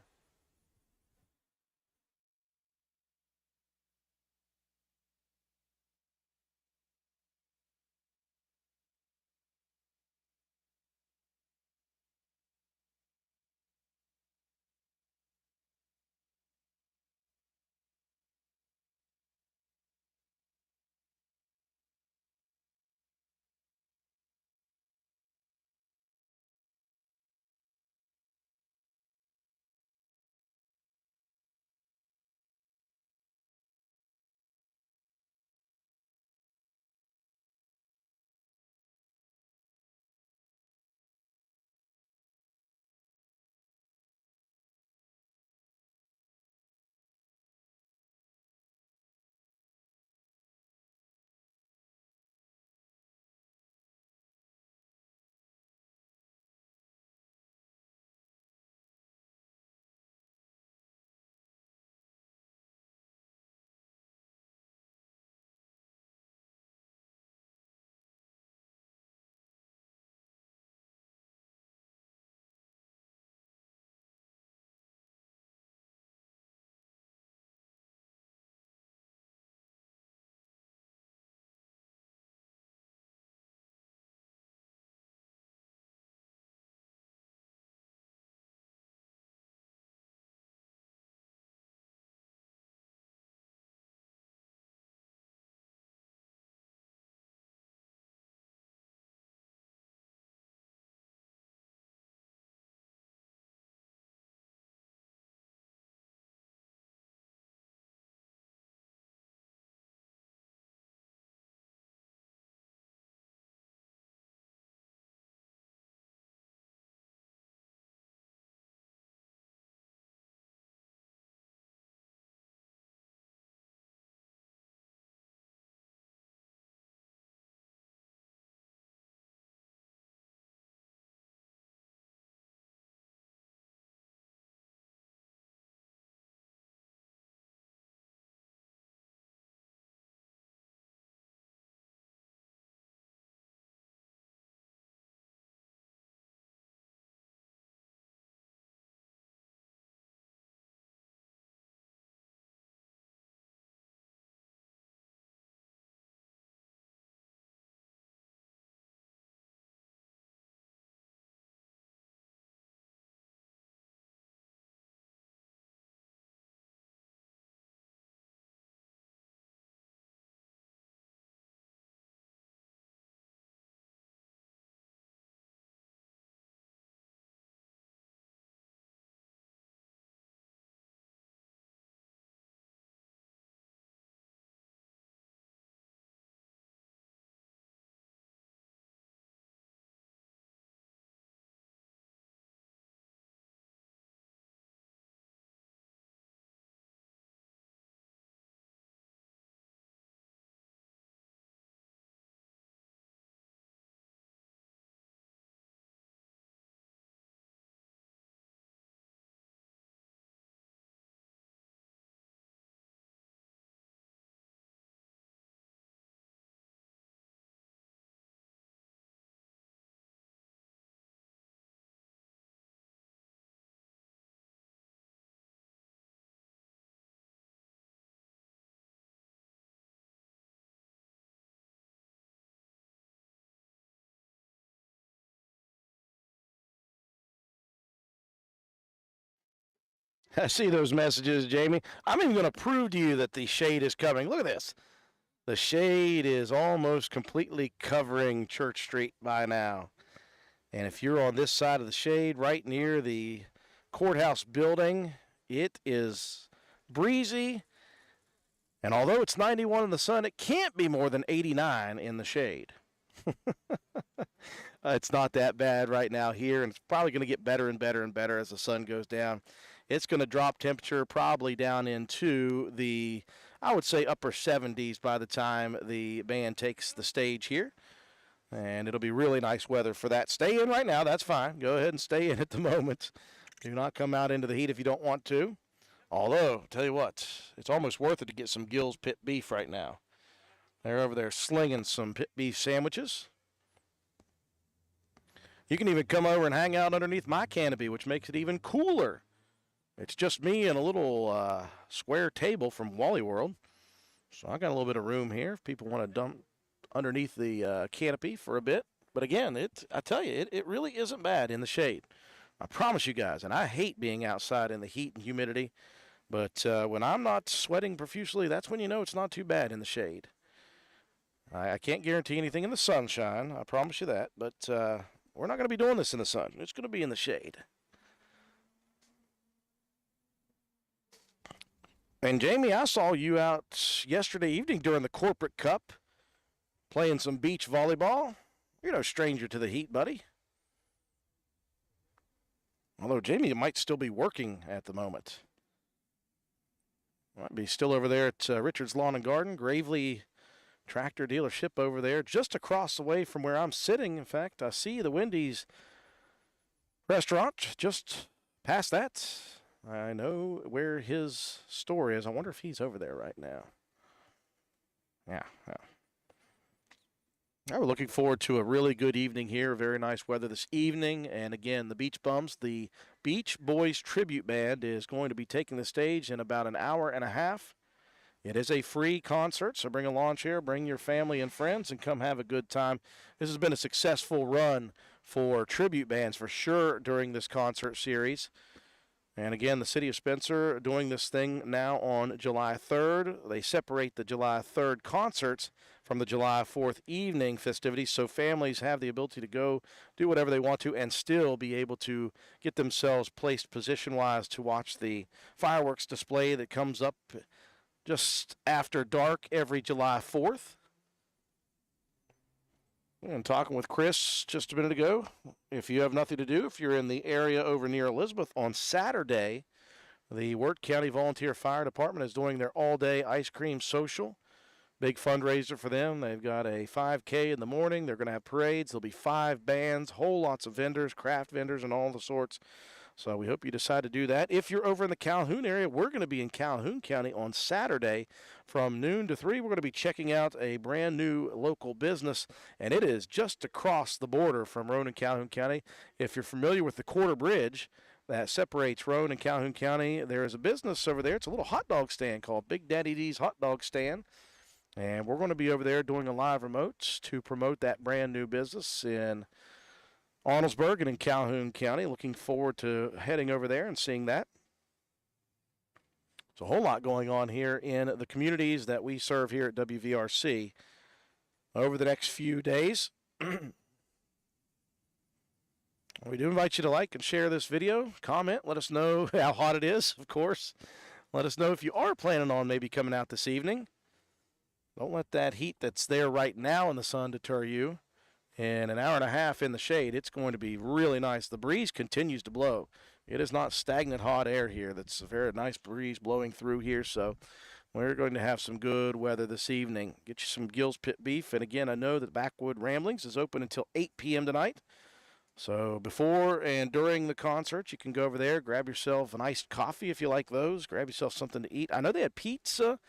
I see those messages, Jamie. I'm even going to prove to you that the shade is coming. Look at this. The shade is almost completely covering Church Street by now. And if you're on this side of the shade, right near the courthouse building, it is breezy. And although it's 91 in the sun, it can't be more than 89 in the shade. It's not that bad right now here, and it's probably going to get better and better and better as the sun goes down. It's going to drop temperature probably down into the, I would say, upper 70s by the time the band takes the stage here. And it'll be really nice weather for that. Stay in right now. That's fine. Go ahead and stay in at the moment. Do not come out into the heat if you don't want to. Although, tell you what, it's almost worth it to get some Gill's Pit Beef right now. They're over there slinging some pit beef sandwiches. You can even come over and hang out underneath my canopy, which makes it even cooler. It's just me and a little square table from Wally World. So I got a little bit of room here if people want to dump underneath the canopy for a bit. But again, I tell you, it really isn't bad in the shade. I promise you guys, and I hate being outside in the heat and humidity. But when I'm not sweating profusely, that's when you know it's not too bad in the shade. I can't guarantee anything in the sunshine, I promise you that. But we're not going to be doing this in the sun. It's going to be in the shade. And Jamie, I saw you out yesterday evening during the Corporate Cup playing some beach volleyball. You're no stranger to the heat, buddy. Although Jamie might still be working at the moment. Might be still over there at Richard's Lawn and Garden, Gravely Tractor Dealership over there, just across the way from where I'm sitting. In fact, I see the Wendy's restaurant just past that. I know where his store is. I wonder if he's over there right now. Yeah. We're looking forward to a really good evening here. Very nice weather this evening. And again, the Beach Bums, the Beach Boys Tribute Band, is going to be taking the stage in about an hour and a half. It is a free concert, so bring a lawn chair, bring your family and friends, and come have a good time. This has been a successful run for tribute bands for sure during this concert series. And again, the City of Spencer doing this thing now on July 3rd. They separate the July 3rd concerts from the July 4th evening festivities, so families have the ability to go do whatever they want to and still be able to get themselves placed position-wise to watch the fireworks display that comes up just after dark every July 4th. And talking with Chris just a minute ago, if you have nothing to do, if you're in the area over near Elizabeth on Saturday, the Wirt County Volunteer Fire Department is doing their all-day ice cream social. Big fundraiser for them. They've got a 5K in the morning. They're going to have parades. There'll be 5 bands, whole lots of vendors, craft vendors, and all the sorts. So we hope you decide to do that. If you're over in the Calhoun area, we're going to be in Calhoun County on Saturday from noon to 3. We're going to be checking out a brand new local business, and it is just across the border from Roane and Calhoun County. If you're familiar with the Quarter Bridge that separates Roane and Calhoun County, there is a business over there. It's a little hot dog stand called Big Daddy D's Hot Dog Stand. And we're going to be over there doing a live remote to promote that brand new business in Arnoldesburg and in Calhoun County. Looking forward to heading over there and seeing that. There's a whole lot going on here in the communities that we serve here at WVRC over the next few days. We do invite you to like and share this video, comment, let us know how hot it is, of course. Let us know if you are planning on maybe coming out this evening. Don't let that heat that's there right now in the sun deter you. In an hour and a half in the shade, it's going to be really nice. The breeze continues to blow. It is not stagnant hot air here. That's a very nice breeze blowing through here. So we're going to have some good weather this evening. Get you some Gill's Pit Beef. And again, I know that Backwood Ramblings is open until 8 p.m. tonight. So before and during the concert, you can go over there, grab yourself an iced coffee if you like those. Grab yourself something to eat. I know they had pizza,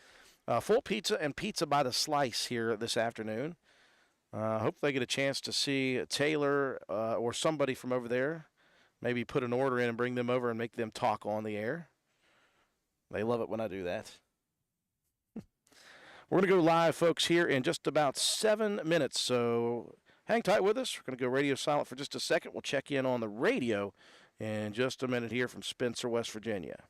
full pizza and pizza by the slice here this afternoon. Hope they get a chance to see Taylor or somebody from over there. Maybe put an order in and bring them over and make them talk on the air. They love it when I do that. We're going to go live, folks, here in just about 7 minutes. So hang tight with us. We're going to go radio silent for just a second. We'll check in on the radio in just a minute here from Spencer, West Virginia.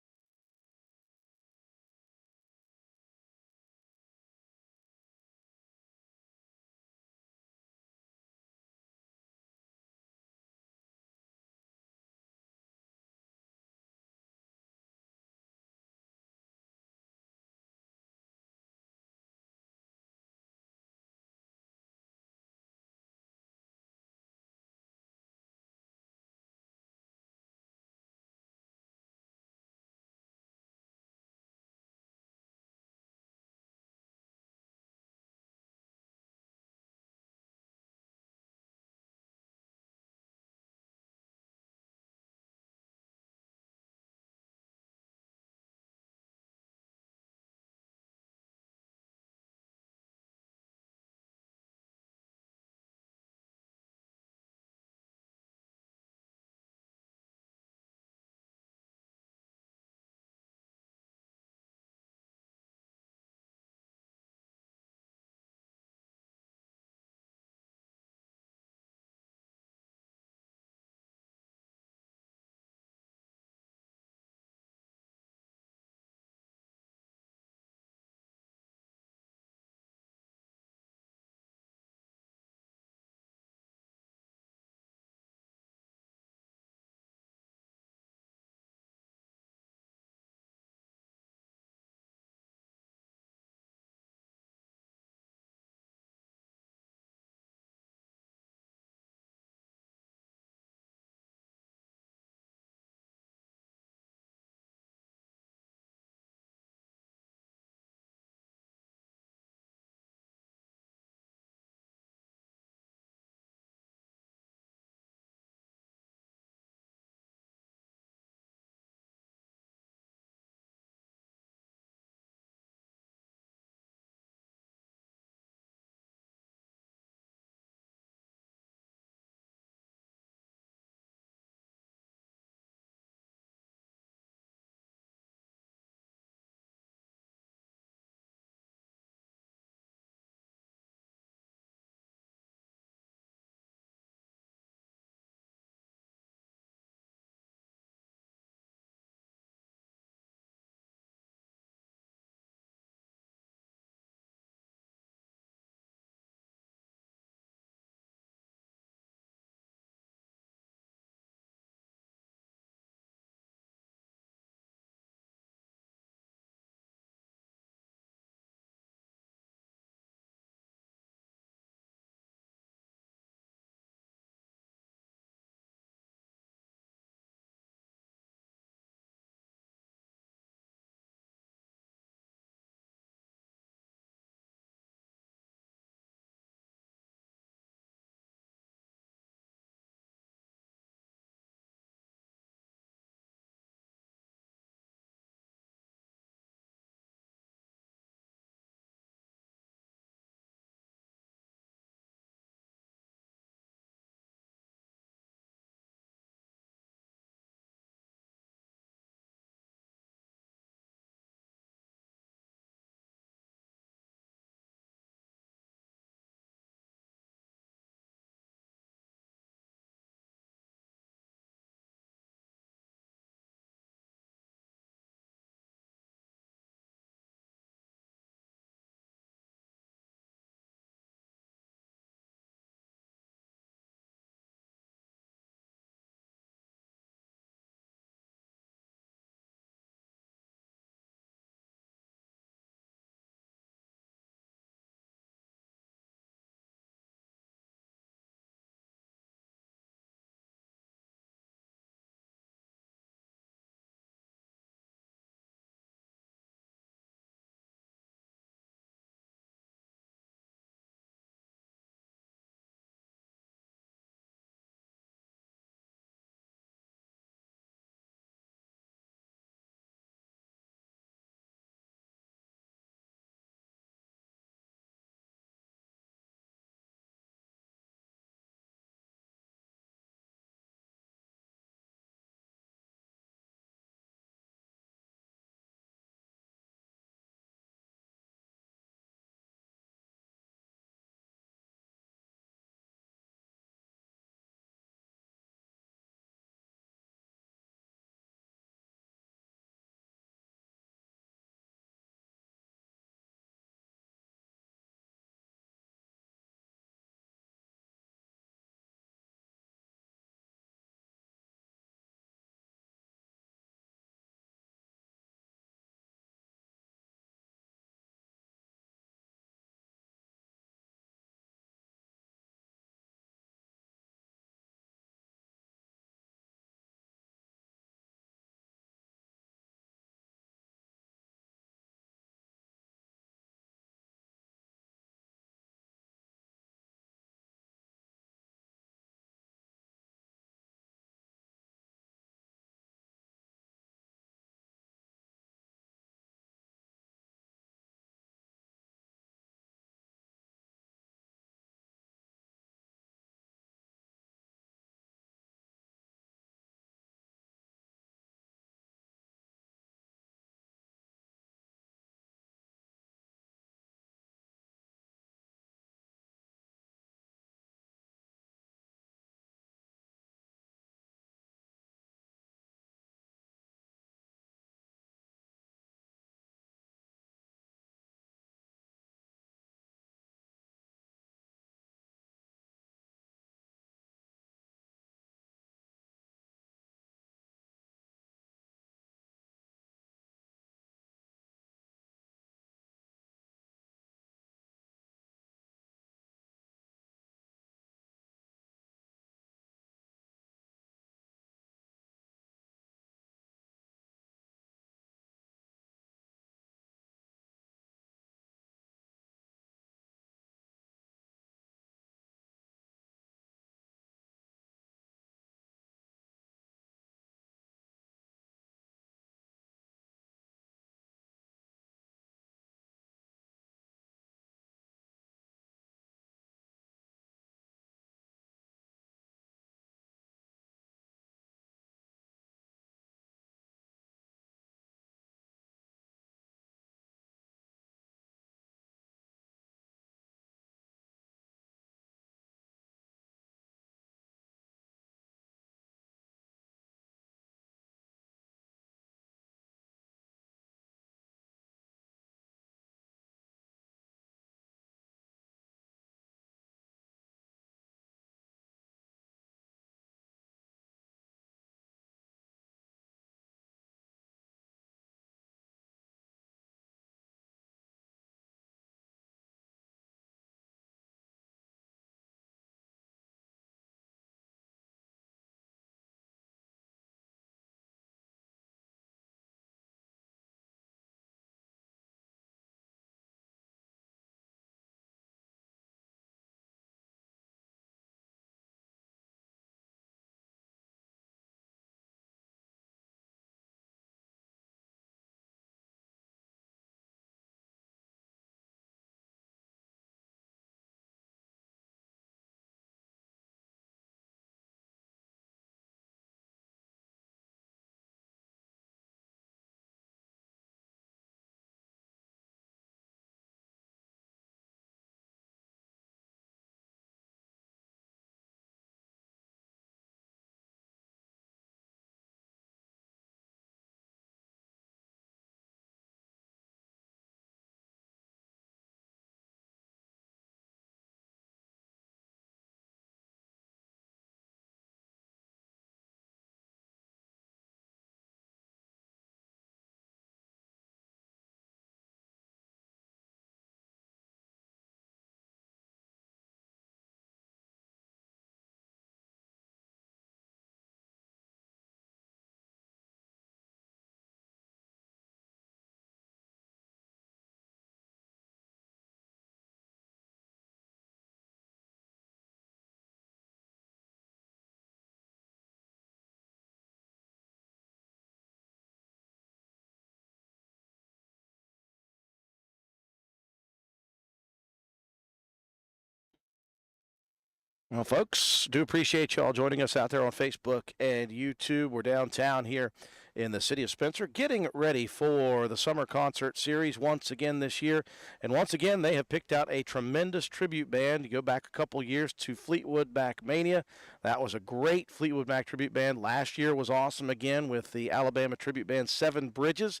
Well, folks, do appreciate y'all joining us out there on Facebook and YouTube. We're downtown here in the city of Spencer, getting ready for the summer concert series once again this year. And once again, they have picked out a tremendous tribute band. You go back a couple years to Fleetwood Mac Mania. That was a great Fleetwood Mac tribute band. Last year was awesome again with the Alabama tribute band Seven Bridges.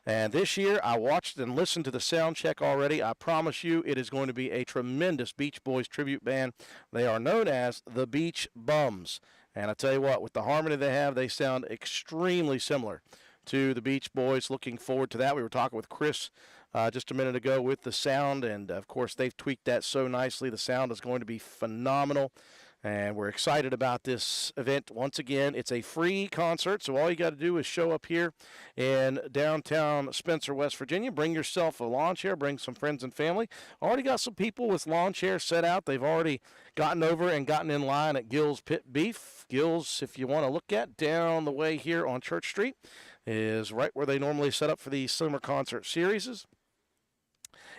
And this year, I watched and listened to the sound check already. I promise you, it is going to be a tremendous Beach Boys tribute band. They are known as the Beach Bums. And I tell you what, with the harmony they have, they sound extremely similar to the Beach Boys. Looking forward to that. We were talking with Chris just a minute ago with the sound, and of course, they've tweaked that so nicely. The sound is going to be phenomenal. And we're excited about this event. Once again, it's a free concert, so all you got to do is show up here in downtown Spencer, West Virginia. Bring yourself a lawn chair, bring some friends and family. Already got some people with lawn chairs set out. They've already gotten over and gotten in line at Gill's Pit Beef. Gill's, if you want to look at, down the way here on Church Street, is right where they normally set up for these summer concert series.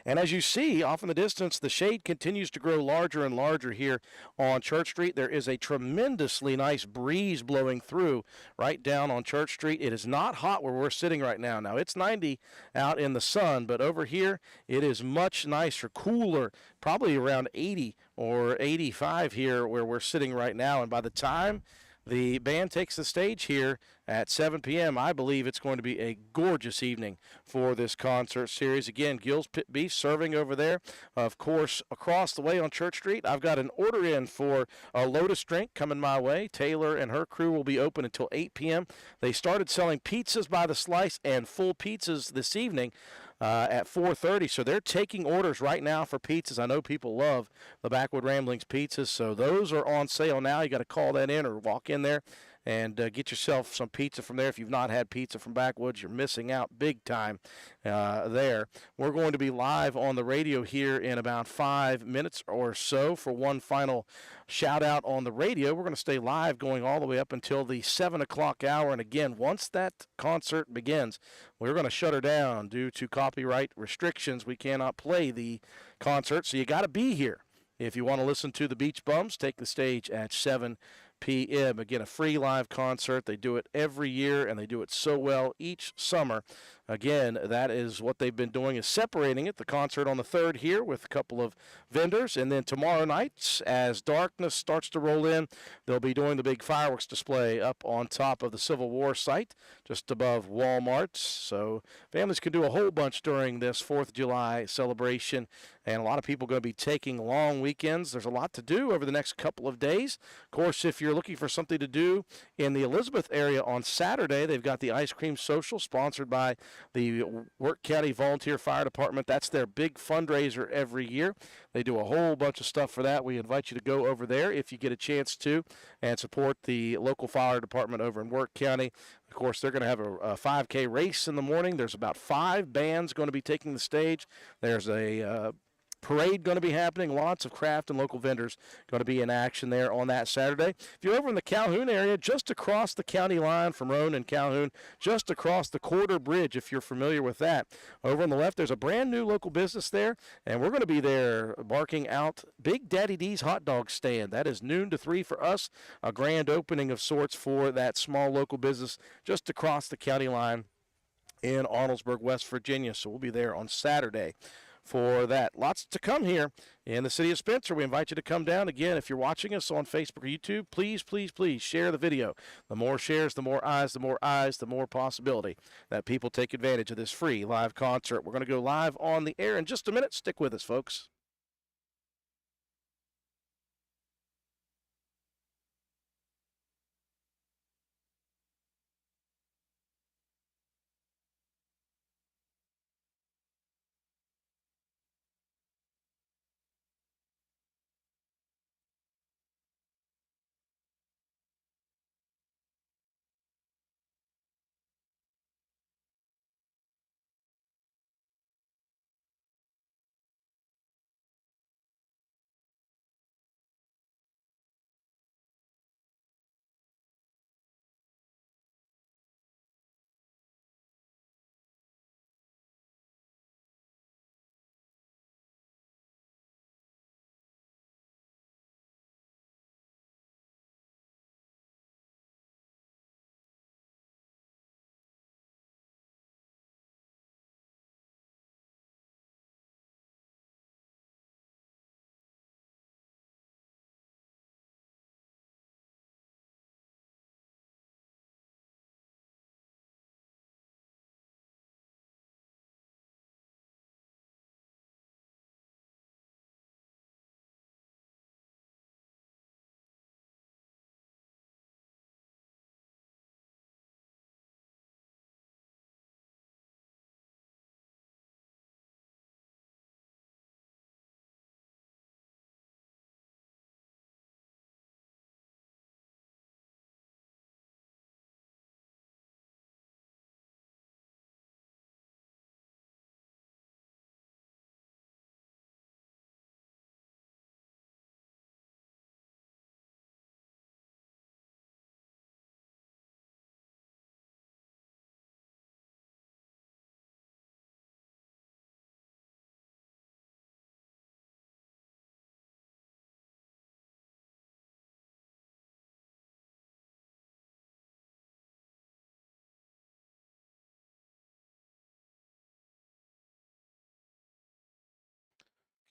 And as you see off in the distance, the shade continues to grow larger and larger here on Church Street. There is a tremendously nice breeze blowing through right down on Church Street. It is not hot where we're sitting right now. Now, it's 90 out in the sun, but over here it is much nicer, cooler, probably around 80 or 85 here where we're sitting right now. And by the time the band takes the stage here at 7 p.m. I believe it's going to be a gorgeous evening for this concert series. Again, Gill's Pit Beef serving over there. Of course, across the way on Church Street, I've got an order in for a Lotus drink coming my way. Taylor and her crew will be open until 8 p.m. They started selling pizzas by the slice and full pizzas this evening. At 4:30, so they're taking orders right now for pizzas. I know people love the Backwood Ramblings pizzas, so those are on sale now. You got to call that in or walk in there and get yourself some pizza from there. If you've not had pizza from Backwoods, you're missing out big time there. We're going to be live on the radio here in about 5 minutes or so for one final shout out on the radio. We're going to stay live going all the way up until the 7 o'clock hour. And again, once that concert begins, we're going to shut her down due to copyright restrictions. We cannot play the concert, so you got to be here. If you want to listen to the Beach Bums, take the stage at 7 p.m. Again, a free live concert. They do it every year, and they do it so well each summer. Again, that is what they've been doing, is separating it. The concert on the 3rd here with a couple of vendors. And then tomorrow night, as darkness starts to roll in, they'll be doing the big fireworks display up on top of the Civil War site, just above Walmart. So families can do a whole bunch during this 4th of July celebration. And a lot of people are going to be taking long weekends. There's a lot to do over the next couple of days. Of course, if you're looking for something to do in the Elizabeth area on Saturday, they've got the Ice Cream Social sponsored by the Work County Volunteer Fire Department. That's their big fundraiser every year. They do a whole bunch of stuff for that. We invite you to go over there if you get a chance to and support the local fire department over in Work County. Of course, they're going to have a 5K race in the morning. There's about 5 bands going to be taking the stage. There's a parade going to be happening. Lots of craft and local vendors going to be in action there on that Saturday. If you're over in the Calhoun area, just across the county line from Roane and Calhoun, just across the Corder Bridge, if you're familiar with that, over on the left, there's a brand new local business there, and we're going to be there barking out Big Daddy D's hot dog stand. That is noon to 3 for us, a grand opening of sorts for that small local business just across the county line in Arnoldesburg, West Virginia. So we'll be there on Saturday for that. Lots to come here in the city of Spencer. We invite you to come down. Again, if you're watching us on Facebook or YouTube, please, please, please share the video. The more shares, the more eyes, the more possibility that people take advantage of this free live concert. We're going to go live on the air in just a minute. Stick with us, folks.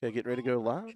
Okay, get ready to go live.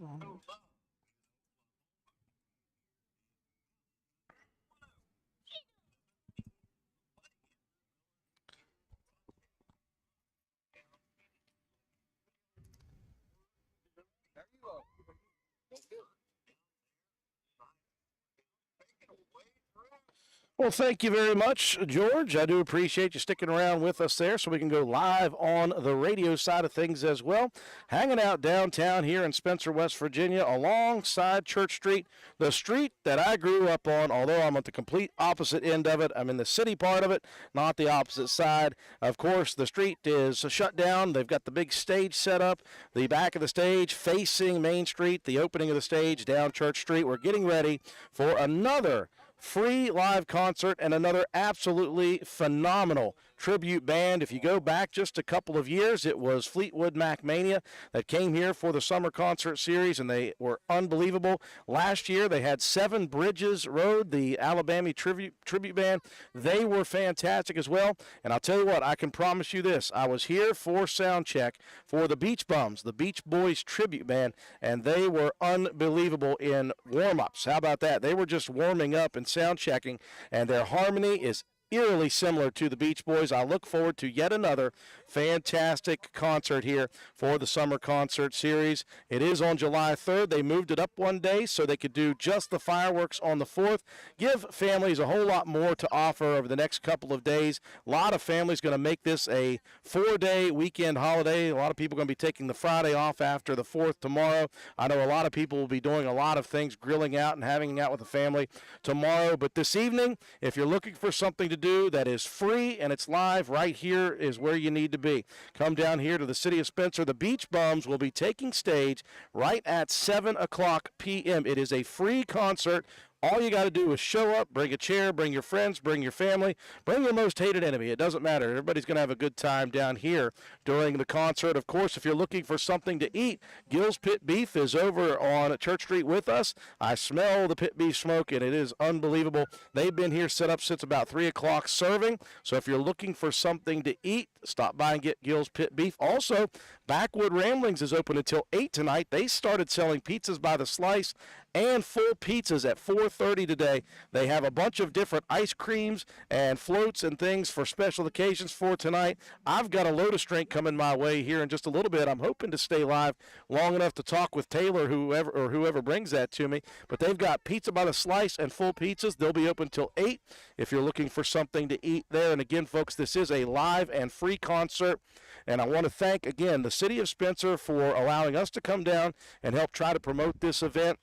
Well, thank you very much, George. I do appreciate you sticking around with us there so we can go live on the radio side of things as well. Hanging out downtown here in Spencer, West Virginia, alongside Church Street, the street that I grew up on, although I'm at the complete opposite end of it. I'm in the city part of it, not the opposite side. Of course, the street is shut down. They've got the big stage set up, the back of the stage facing Main Street, the opening of the stage down Church Street. We're getting ready for another free live concert and another absolutely phenomenal tribute band. If you go back just a couple of years, it was Fleetwood Mac Mania that came here for the summer concert series, and they were unbelievable. Last year, they had Seven Bridges Road, the Alabama tribute band. They were fantastic as well. And I'll tell you what, I can promise you this. I was here for sound check for the Beach Bums, the Beach Boys tribute band, and they were unbelievable in warm-ups. How about that? They were just warming up and sound checking, and their harmony is eerily similar to the Beach Boys. I look forward to yet another fantastic concert here for the summer concert series. It is on July 3rd. They moved it up one day so they could do just the fireworks on the 4th. Give families a whole lot more to offer over the next couple of days. A lot of families going to make this a 4-day weekend holiday. A lot of people going to be taking the Friday off after the 4th tomorrow. I know a lot of people will be doing a lot of things, grilling out and having out with the family tomorrow. But this evening, if you're looking for something to do that is free and it's live, right here is where you need to be. Come down here to the city of Spencer. The Beach Bums will be taking stage right at 7 o'clock p.m. It is a free concert. All you got to do is show up, bring a chair, bring your friends, bring your family, bring your most hated enemy. It doesn't matter. Everybody's going to have a good time down here during the concert. Of course, if you're looking for something to eat, Gill's Pit Beef is over on Church Street with us. I smell the pit beef smoke, and it is unbelievable. They've been here set up since about 3 o'clock serving. So if you're looking for something to eat, stop by and get Gill's Pit Beef. Also, Backwood Ramblings is open until 8 tonight. They started selling pizzas by the slice and full pizzas at 4:30 today. They have a bunch of different ice creams and floats and things for special occasions for tonight. I've got a Lotus drink coming my way here in just a little bit. I'm hoping to stay live long enough to talk with Taylor, whoever brings that to me. But they've got pizza by the slice and full pizzas. They'll be open till 8 if you're looking for something to eat there. And again, folks, this is a live and free concert. And I want to thank, again, the city of Spencer for allowing us to come down and help try to promote this event.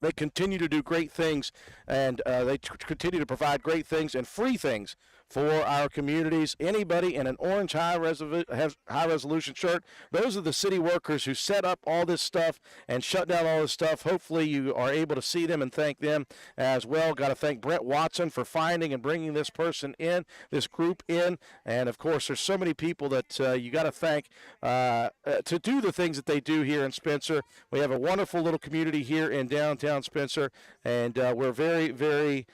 They continue to do great things, and they continue to provide great things and free things for our communities. Anybody in an orange high-resolution shirt, those are the city workers who set up all this stuff and shut down all this stuff. Hopefully you are able to see them and thank them as well. Got to thank Brent Watson for finding and bringing this person in, this group in. And, of course, there's so many people that you got to thank to do the things that they do here in Spencer. We have a wonderful little community here in downtown Spencer, and we're very, very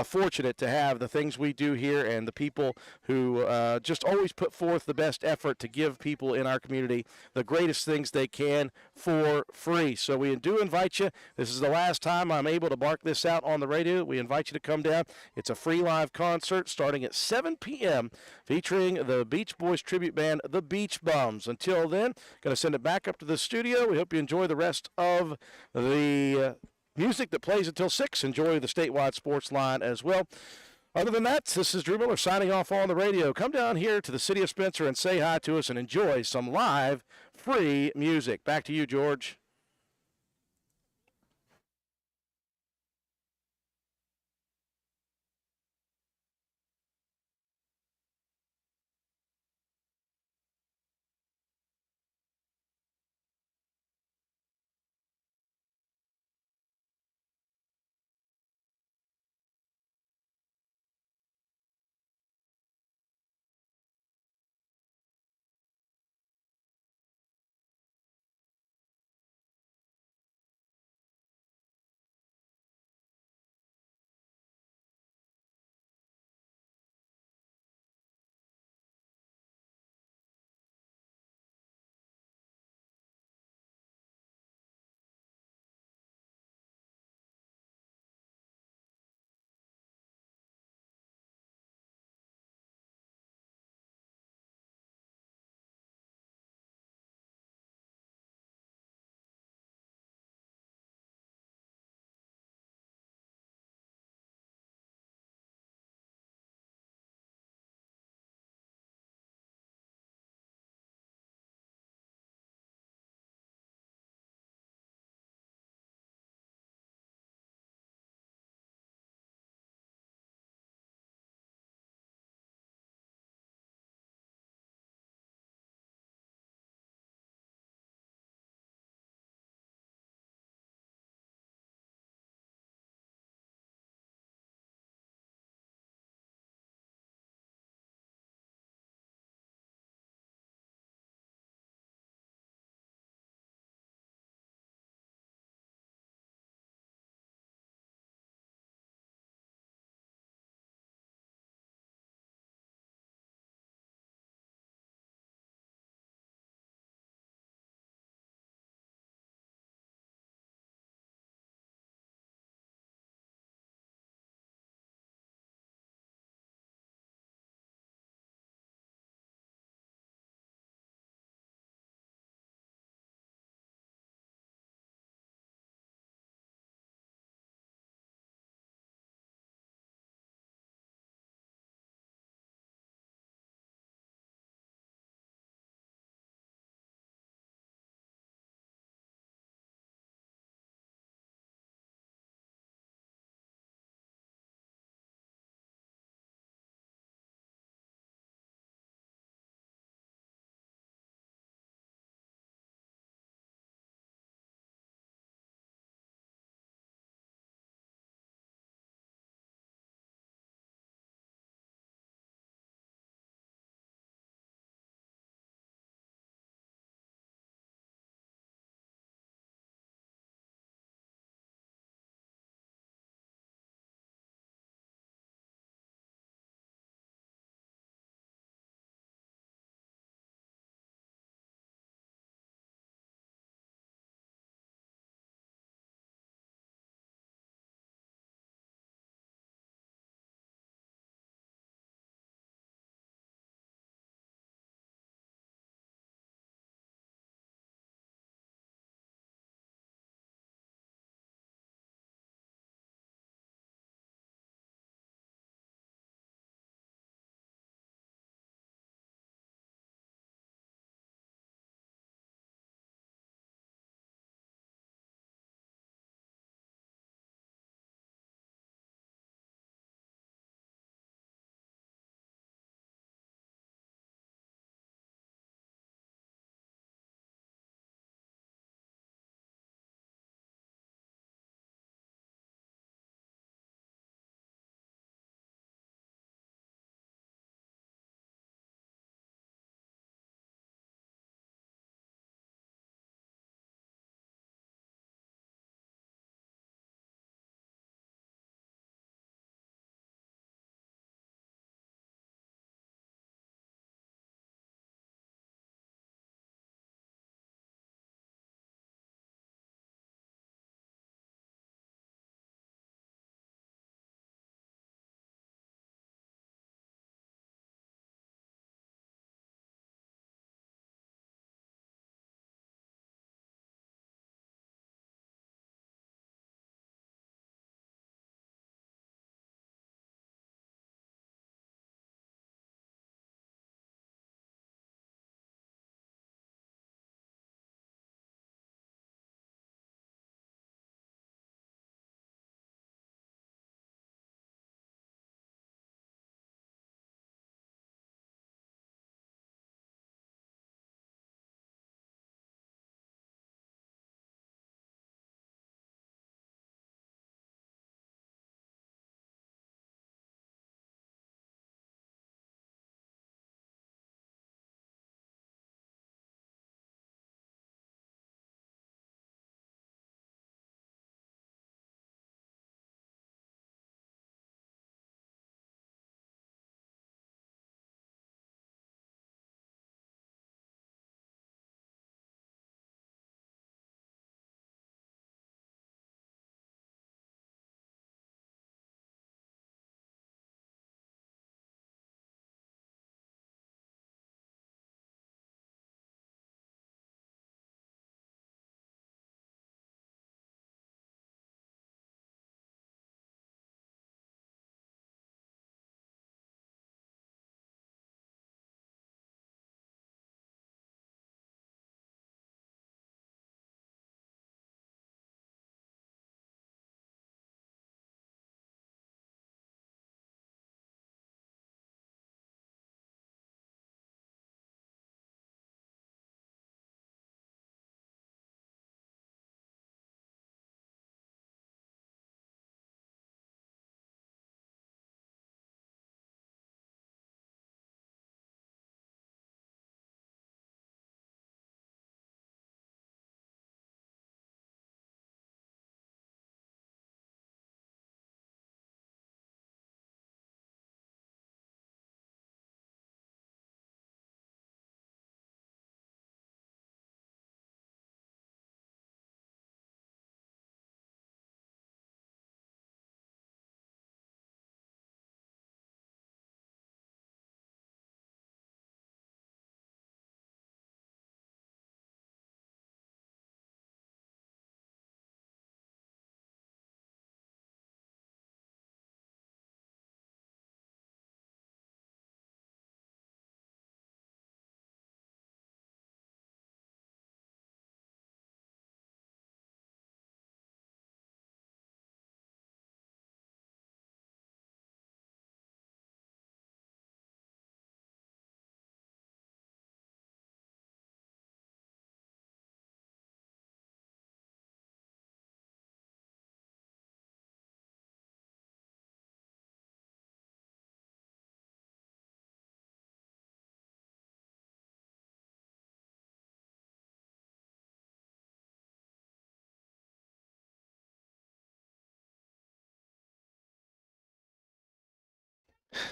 fortunate to have the things we do here and the people who just always put forth the best effort to give people in our community the greatest things they can for free. So we do invite you. This is the last time I'm able to bark this out on the radio. We invite you to come down. It's a free live concert starting at 7 p.m. featuring the Beach Boys tribute band, the Beach Bums. Until then, going to send it back up to the studio. We hope you enjoy the rest of the music that plays until 6. Enjoy the statewide sports line as well. Other than that, this is Drew Miller signing off on the radio. Come down here to the city of Spencer and say hi to us and enjoy some live free music. Back to you, George.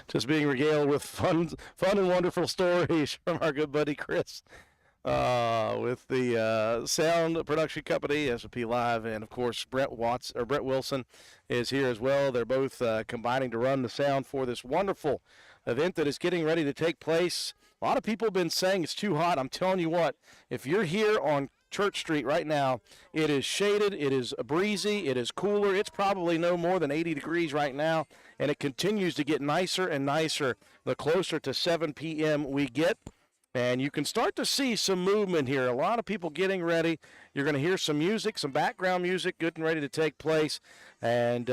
Just being regaled with fun and wonderful stories from our good buddy Chris. With the sound production company S&P Live, and of course Brett Wilson is here as well. They're both combining to run the sound for this wonderful event that is getting ready to take place. A lot of people have been saying it's too hot. I'm telling you what, if you're here on Church Street right now, it is shaded, it is breezy, it is cooler. It's probably no more than 80 degrees right now, and it continues to get nicer and nicer the closer to 7 p.m. we get. And you can start to see some movement here. A lot of people getting ready. You're going to hear some music, some background music getting ready to take place. And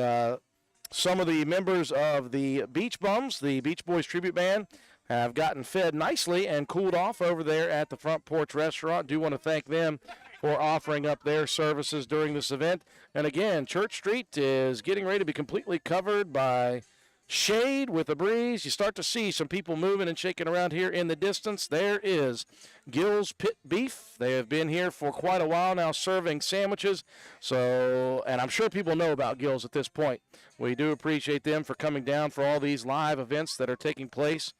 some of the members of the Beach Bums, the Beach Boys Tribute Band, have gotten fed nicely and cooled off over there at the Front Porch Restaurant. Do want to thank them for offering up their services during this event. And again, Church Street is getting ready to be completely covered by shade with a breeze. You start to see some people moving and shaking around here in the distance. There is Gill's Pit Beef. They have been here for quite a while now serving sandwiches. So, and I'm sure people know about Gill's at this point. We do appreciate them for coming down for all these live events that are taking place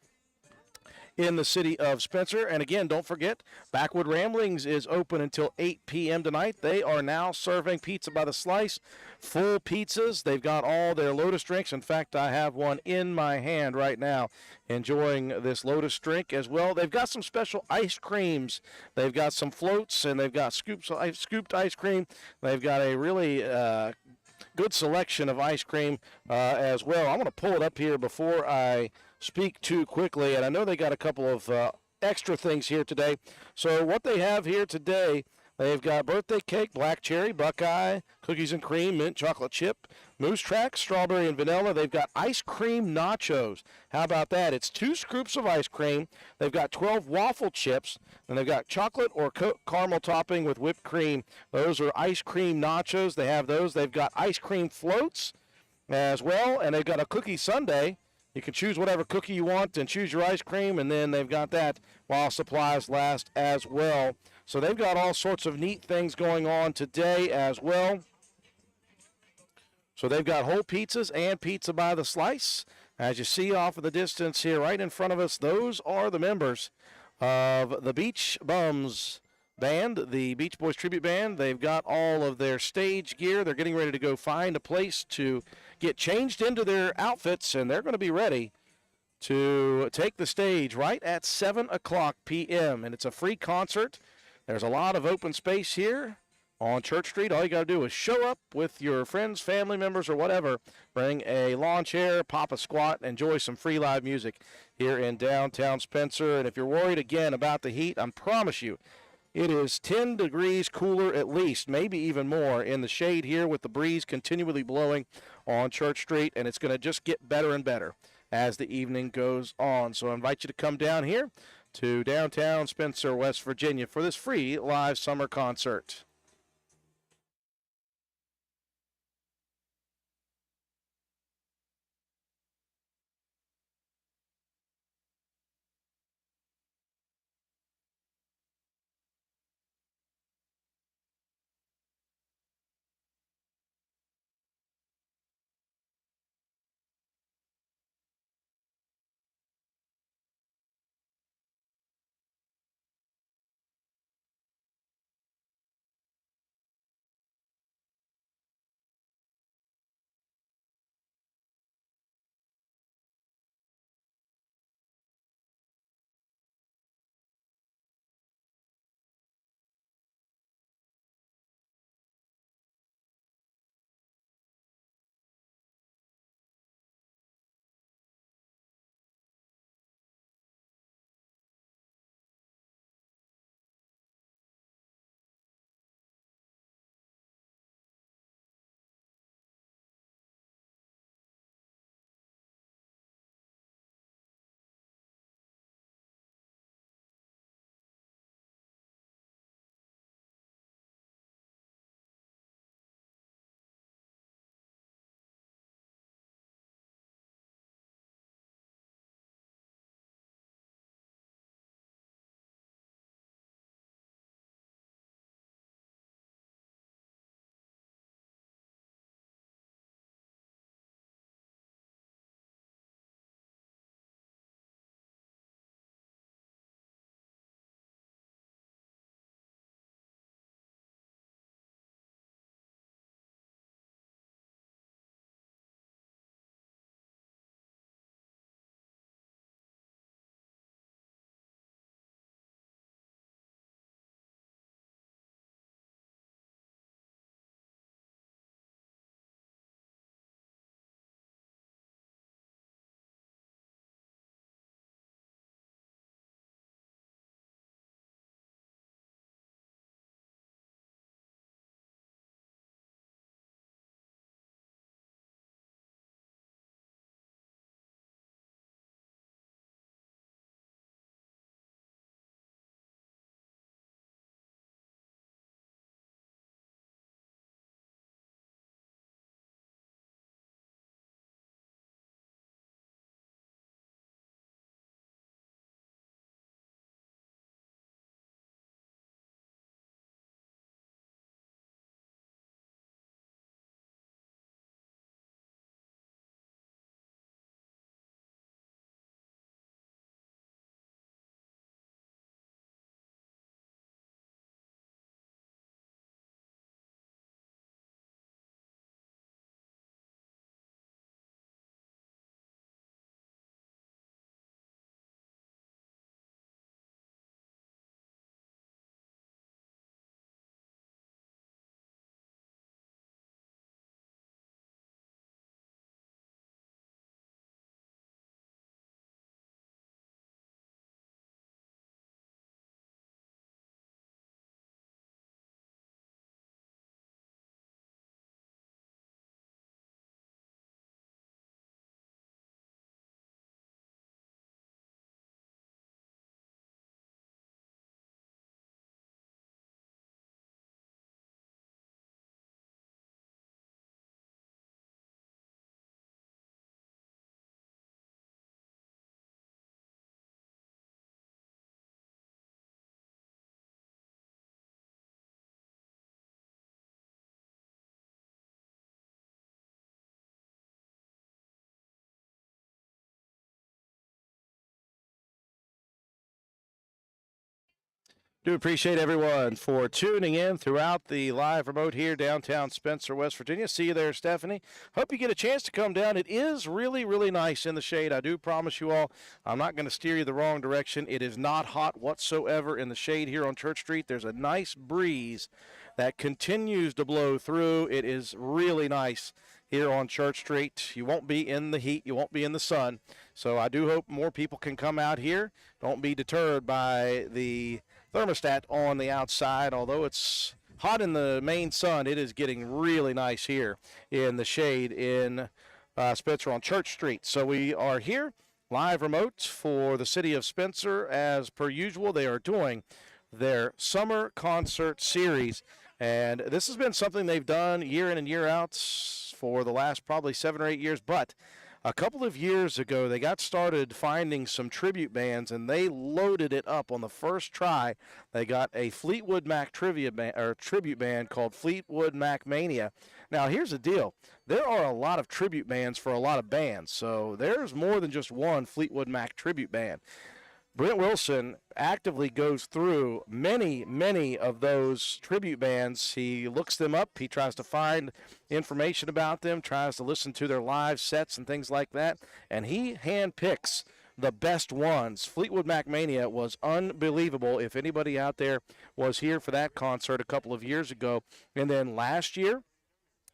in the city of Spencer. And again, don't forget, Backwood Ramblings is open until 8 p.m. tonight. They are now serving pizza by the slice, full pizzas. They've got all their Lotus drinks. In fact, I have one in my hand right now, enjoying this Lotus drink as well. They've got some special ice creams. They've got some floats, and they've got scooped ice cream. They've got a really good selection of ice cream as well. I'm going to pull it up here before I speak too quickly, and I know they got a couple of extra things here today. So what they have here today, they've got birthday cake, black cherry, buckeye, cookies and cream, mint chocolate chip, moose track, strawberry and vanilla. They've got ice cream nachos. How about that? It's 2 scoops of ice cream. They've got 12 waffle chips, and they've got chocolate or caramel topping with whipped cream. Those are ice cream nachos. They have those. They've got ice cream floats as well, and they've got a cookie sundae. You can choose whatever cookie you want and choose your ice cream, and then they've got that while supplies last as well. So they've got all sorts of neat things going on today as well. So they've got whole pizzas and pizza by the slice. As you see off of the distance here right in front of us, those are the members of the Beach Bums Band, the Beach Boys Tribute Band. They've got all of their stage gear. They're getting ready to go find a place to get changed into their outfits, and they're going to be ready to take the stage right at 7 o'clock p.m. And it's a free concert. There's a lot of open space here on Church Street. All you got to do is show up with your friends, family members, or whatever. Bring a lawn chair, pop a squat, enjoy some free live music here in downtown Spencer. And if you're worried again about the heat, I promise you, it is 10 degrees cooler at least, maybe even more, in the shade here with the breeze continually blowing on Church Street, and it's going to just get better and better as the evening goes on. So I invite you to come down here to downtown Spencer, West Virginia for this free live summer concert. Do appreciate everyone for tuning in throughout the live remote here downtown Spencer, West Virginia. See you there, Stephanie. Hope you get a chance to come down. It is really, really nice in the shade. I do promise you all, I'm not going to steer you the wrong direction. It is not hot whatsoever in the shade here on Church Street. There's a nice breeze that continues to blow through. It is really nice here on Church Street. You won't be in the heat. You won't be in the sun. So I do hope more people can come out here. Don't be deterred by the thermostat on the outside. Although it's hot in the main sun, it is getting really nice here in the shade in Spencer on Church Street. So we are here live remote for the city of Spencer. As per usual, they are doing their summer concert series, and this has been something they've done year in and year out for the last probably 7 or 8 years. But a couple of years ago, they got started finding some tribute bands, and they loaded it up on the first try. They got a Fleetwood Mac tribute band called Fleetwood Mac Mania. Now, here's the deal. There are a lot of tribute bands for a lot of bands, so there's more than just one Fleetwood Mac tribute band. Brent Wilson actively goes through many of those tribute bands. He looks them up. He tries to find information about them, tries to listen to their live sets and things like that, and he handpicks the best ones. Fleetwood Mac Mania was unbelievable. If anybody out there was here for that concert a couple of years ago, and then last year,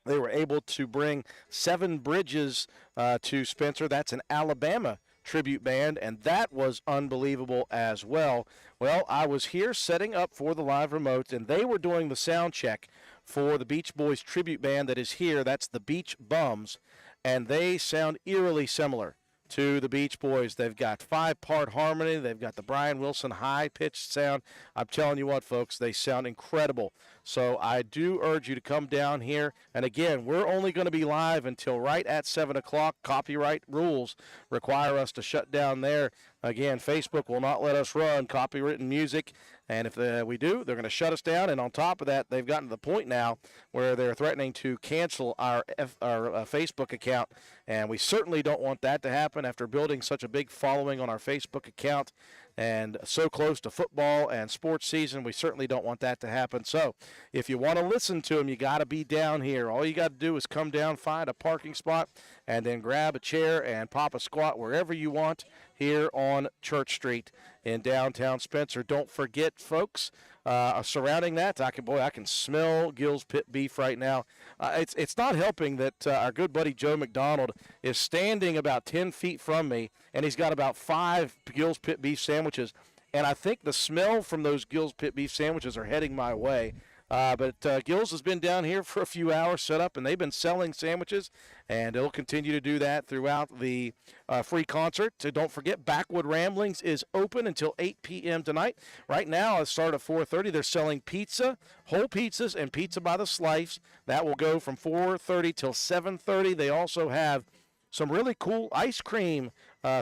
they were able to bring Seven Bridges to Spencer. That's an Alabama tribute band, and that was unbelievable as well. Well, I was here setting up for the live remote, and they were doing the sound check for the Beach Boys tribute band that is here. That's the Beach Bums, and they sound eerily similar to the Beach Boys. They've got 5-part harmony. They've got the Brian Wilson high-pitched sound. I'm telling you what, folks, they sound incredible. So I do urge you to come down here. And again, we're only going to be live until right at 7 o'clock. Copyright rules require us to shut down there. Again, Facebook will not let us run copywritten music. And if we do, they're going to shut us down. And on top of that, they've gotten to the point now where they're threatening to cancel our Facebook account. And we certainly don't want that to happen after building such a big following on our Facebook account and so close to football and sports season. We certainly don't want that to happen. So if you want to listen to them, you got to be down here. All you got to do is come down, find a parking spot, and then grab a chair and pop a squat wherever you want here on Church Street in downtown Spencer. Don't forget, folks, surrounding that, I can smell Gill's Pit beef right now. It's not helping that our good buddy Joe McDonald is standing about 10 feet from me, and he's got about 5 Gill's Pit beef sandwiches. And I think the smell from those Gill's Pit beef sandwiches are heading my way. But Gill's has been down here for a few hours set up, and they've been selling sandwiches, and they'll continue to do that throughout the free concert. So don't forget, Backwood Ramblings is open until 8 p.m. tonight. Right now, it starts at 4:30. They're selling pizza, whole pizzas, and pizza by the slice. That will go from 4:30 till 7:30. They also have some really cool ice cream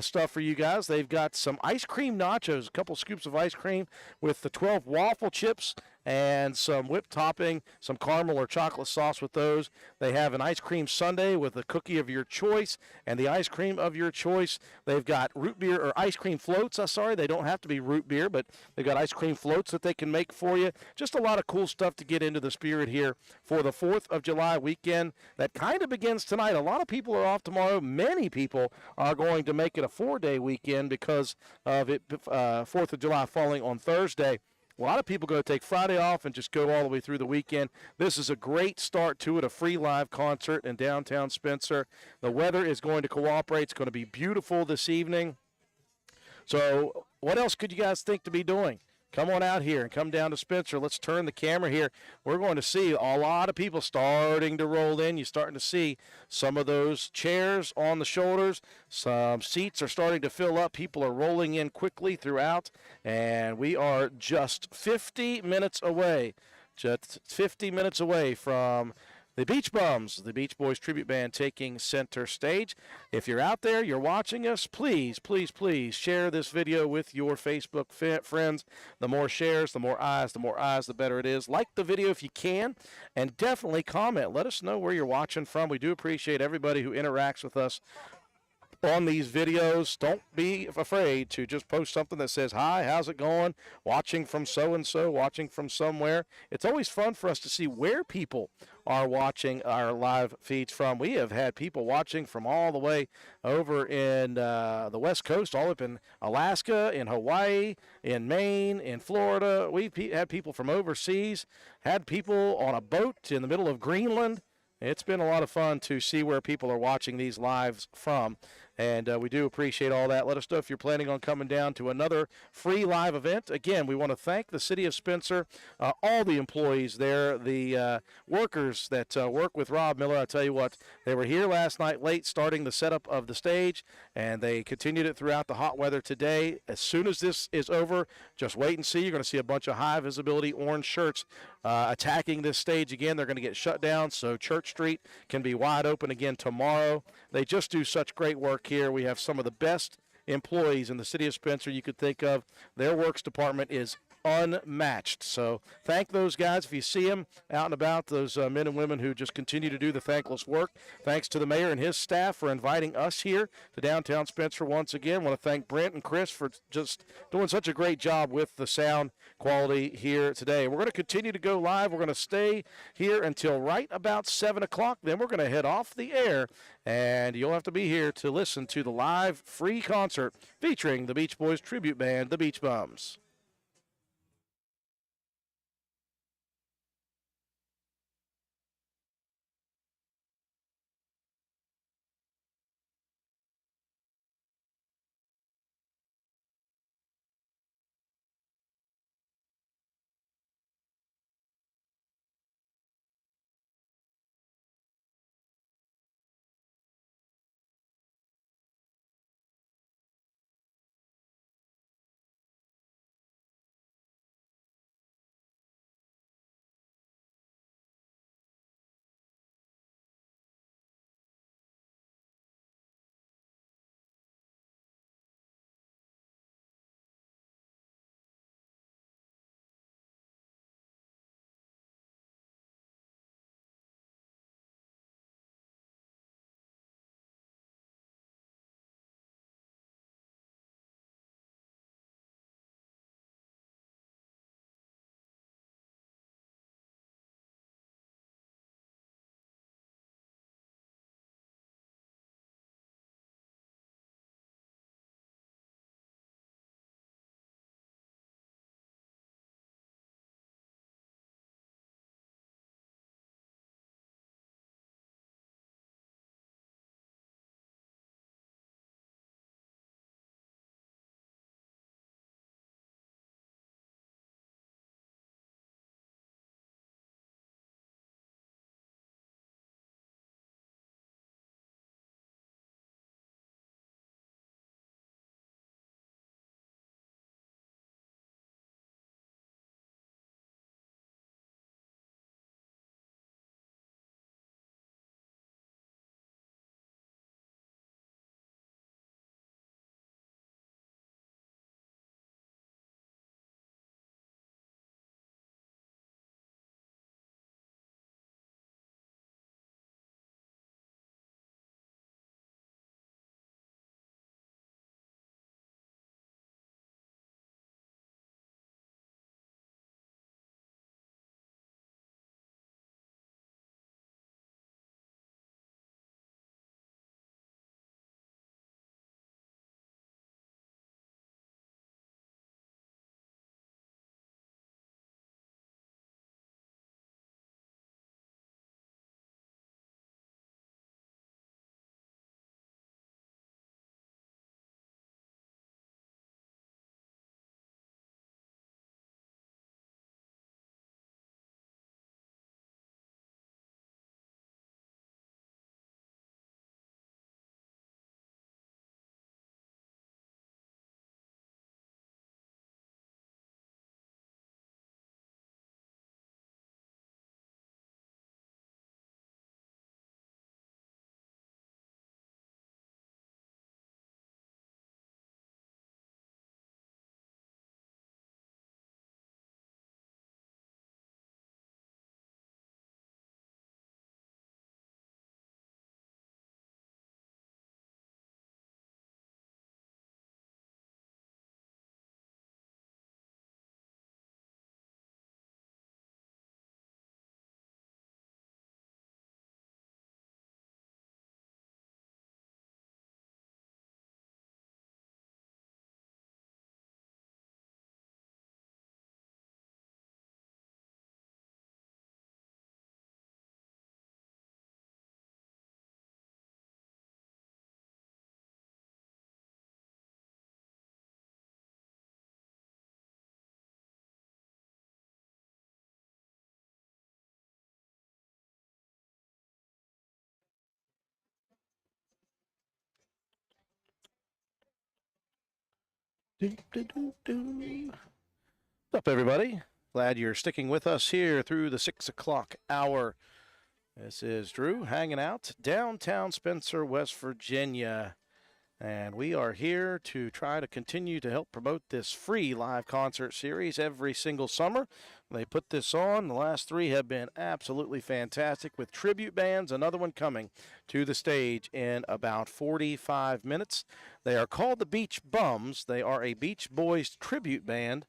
stuff for you guys. They've got some ice cream nachos, a couple scoops of ice cream with the 12 waffle chips and some whipped topping, some caramel or chocolate sauce with those. They have an ice cream sundae with a cookie of your choice and the ice cream of your choice. They've got root beer or ice cream floats. They don't have to be root beer, but they've got ice cream floats that they can make for you. Just a lot of cool stuff to get into the spirit here for the 4th of July weekend that kind of begins tonight. A lot of people are off tomorrow. Many people are going to make it a 4-day weekend because of it, 4th of July falling on Thursday. A lot of people go to take Friday off and just go all the way through the weekend. This is a great start to it, a free live concert in downtown Spencer. The weather is going to cooperate. It's going to be beautiful this evening. So what else could you guys think to be doing? Come on out here and come down to Spencer. Let's turn the camera here. We're going to see a lot of people starting to roll in. You're starting to see some of those chairs on the shoulders. Some seats are starting to fill up. People are rolling in quickly throughout. And we are just 50 minutes away. Just 50 minutes away from the Beach Bums, the Beach Boys tribute band, taking center stage. If you're out there, you're watching us, please, please, please share this video with your Facebook friends. The more shares, the more eyes, the better it is. Like the video if you can, and definitely comment. Let us know where you're watching from. We do appreciate everybody who interacts with us on these videos. Don't be afraid to just post something that says, hi, how's it going? Watching from so and so, watching from somewhere. It's always fun for us to see where people are watching our live feeds from. We have had people watching from all the way over in the West Coast, all up in Alaska, in Hawaii, in Maine, in Florida. We've had people from overseas, had people on a boat in the middle of Greenland. It's been a lot of fun to see where people are watching these lives from, and we do appreciate all that. Let us know if you're planning on coming down to another free live event. Again, we want to thank the City of Spencer, all the employees there, the workers that work with Rob Miller. I tell you what, they were here last night late starting the setup of the stage, and they continued it throughout the hot weather today. As soon as this is over, just wait and see. You're going to see a bunch of high visibility orange shirts attacking this stage again. They're going to get shut down so Church Street can be wide open again tomorrow. They just do such great work here. We have some of the best employees in the City of Spencer you could think of. Their works department is unmatched. So thank those guys. If you see them out and about, those men and women who just continue to do the thankless work. Thanks to the mayor and his staff for inviting us here to downtown Spencer once again. I want to thank Brent and Chris for just doing such a great job with the sound quality here today. We're going to continue to go live. We're going to stay here until right about 7 o'clock. Then we're going to head off the air, and you'll have to be here to listen to the live free concert featuring the Beach Boys tribute band, the Beach Bums. What's up, everybody? Glad you're sticking with us here through the 6 o'clock hour. This is Drew hanging out downtown Spencer, West Virginia. And we are here to try to continue to help promote this free live concert series every single summer. They put this on. The last 3 have been absolutely fantastic with tribute bands. Another one coming to the stage in about 45 minutes. They are called the Beach Bums. They are a Beach Boys tribute band.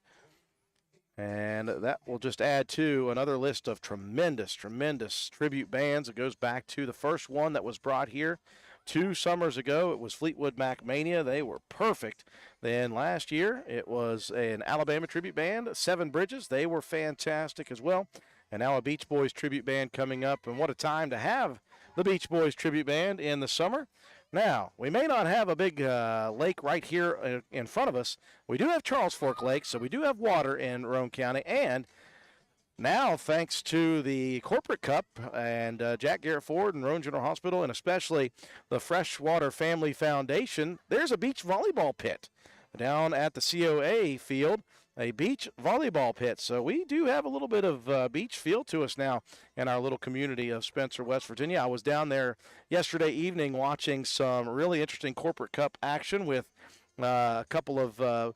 And that will just add to another list of tremendous tribute bands. It goes back to the first one that was brought here 2 summers ago. It was Fleetwood Mac Mania. They were perfect. Then last year, it was an Alabama tribute band, Seven Bridges. They were fantastic as well. And now a Beach Boys tribute band coming up. And what a time to have the Beach Boys tribute band in the summer. Now, we may not have a big lake right here in front of us. We do have Charles Fork Lake, so we do have water in Roane County. And now, thanks to the Corporate Cup and Jack Garrett Ford and Roane General Hospital, and especially the Freshwater Family Foundation, there's a beach volleyball pit down at the COA field, a beach volleyball pit. So we do have a little bit of beach feel to us now in our little community of Spencer, West Virginia. I was down there yesterday evening watching some really interesting Corporate Cup action with a couple of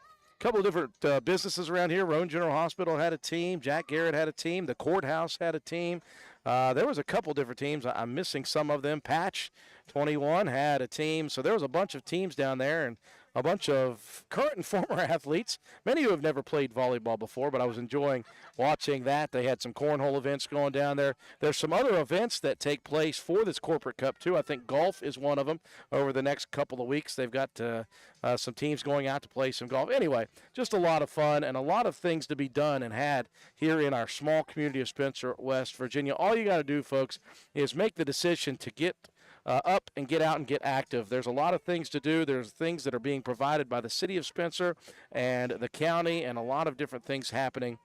different businesses around here. Roane General Hospital had a team. Jack Garrett had a team. The courthouse had a team. There was a couple different teams. I'm missing some of them. Patch 21 had a team. So there was a bunch of teams down there and a bunch of current and former athletes, many who have never played volleyball before, but I was enjoying watching that. They had some cornhole events going down there. There's some other events that take place for this Corporate Cup, too. I think golf is one of them over the next couple of weeks. They've got some teams going out to play some golf. Anyway, just a lot of fun and a lot of things to be done and had here in our small community of Spencer, West Virginia. All you got to do, folks, is make the decision to get up and get out and get active. There's a lot of things to do. There's things that are being provided by the city of Spencer and the county, and a lot of different things happening.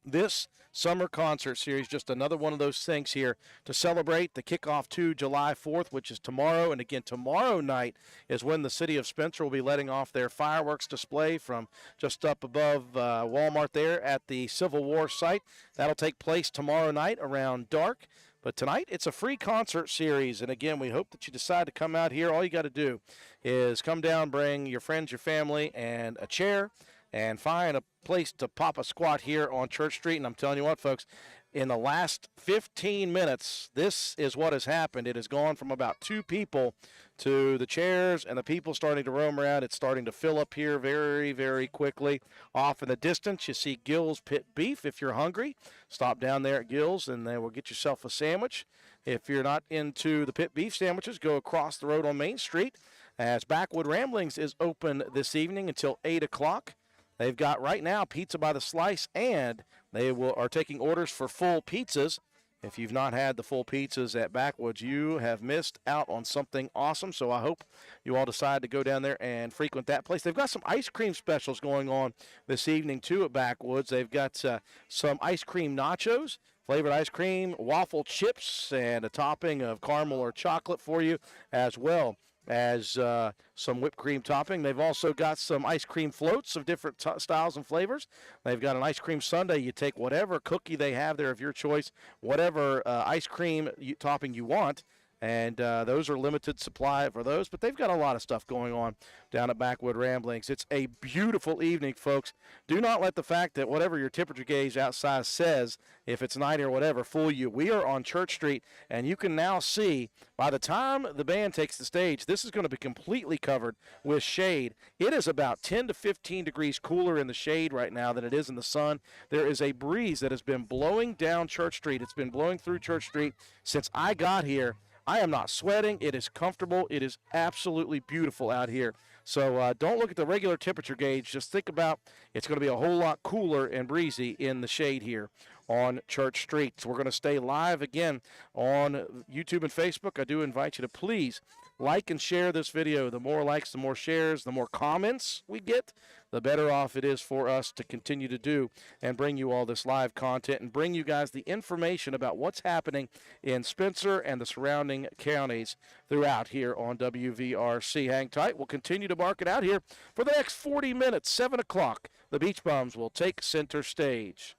This summer concert series, just another one of those things here to celebrate the kickoff to July 4th, which is tomorrow. And again, tomorrow night is when the city of Spencer will be letting off their fireworks display from just up above Walmart there at the Civil War site. That'll take place tomorrow night around dark. But tonight, it's a free concert series, and again, we hope that you decide to come out here. All you got to do is come down, bring your friends, your family, and a chair, and find a place to pop a squat here on Church Street. And I'm telling you what, folks, in the last 15 minutes, this is what has happened. It has gone from about 2 people to the chairs and the people starting to roam around. It's starting to fill up here very, very quickly. Off in the distance, you see Gill's Pit Beef. If you're hungry, stop down there at Gill's and they will get yourself a sandwich. If you're not into the pit beef sandwiches, go across the road on Main Street, as Backwood Ramblings is open this evening until 8 o'clock. They've got right now pizza by the slice, and they are taking orders for full pizzas. If you've not had the full pizzas at Backwoods, you have missed out on something awesome. So I hope you all decide to go down there and frequent that place. They've got some ice cream specials going on this evening, too, at Backwoods. They've got some ice cream nachos, flavored ice cream, waffle chips, and a topping of caramel or chocolate for you, as well as some whipped cream topping. They've also got some ice cream floats of different styles and flavors. They've got an ice cream sundae. You take whatever cookie they have there of your choice, whatever ice cream topping you want, and those are limited supply for those. But they've got a lot of stuff going on down at Backwood Ramblings. It's a beautiful evening, folks. Do not let the fact that whatever your temperature gauge outside says, if it's 90 or whatever, fool you. We are on Church Street, and you can now see by the time the band takes the stage, this is going to be completely covered with shade. It is about 10 to 15 degrees cooler in the shade right now than it is in the sun. There is a breeze that has been blowing down Church Street. It's been blowing through Church Street since I got here. I am not sweating. It is comfortable. It is absolutely beautiful out here. So don't look at the regular temperature gauge. Just think about it's going to be a whole lot cooler and breezy in the shade here on Church Street. So we're going to stay live again on YouTube and Facebook. I do invite you to please like and share this video. The more likes, the more shares, the more comments we get, the better off it is for us to continue to do and bring you all this live content and bring you guys the information about what's happening in Spencer and the surrounding counties throughout here on WVRC. Hang tight. We'll continue to mark it out here for the next 40 minutes. 7 o'clock, the Beach Bums will take center stage.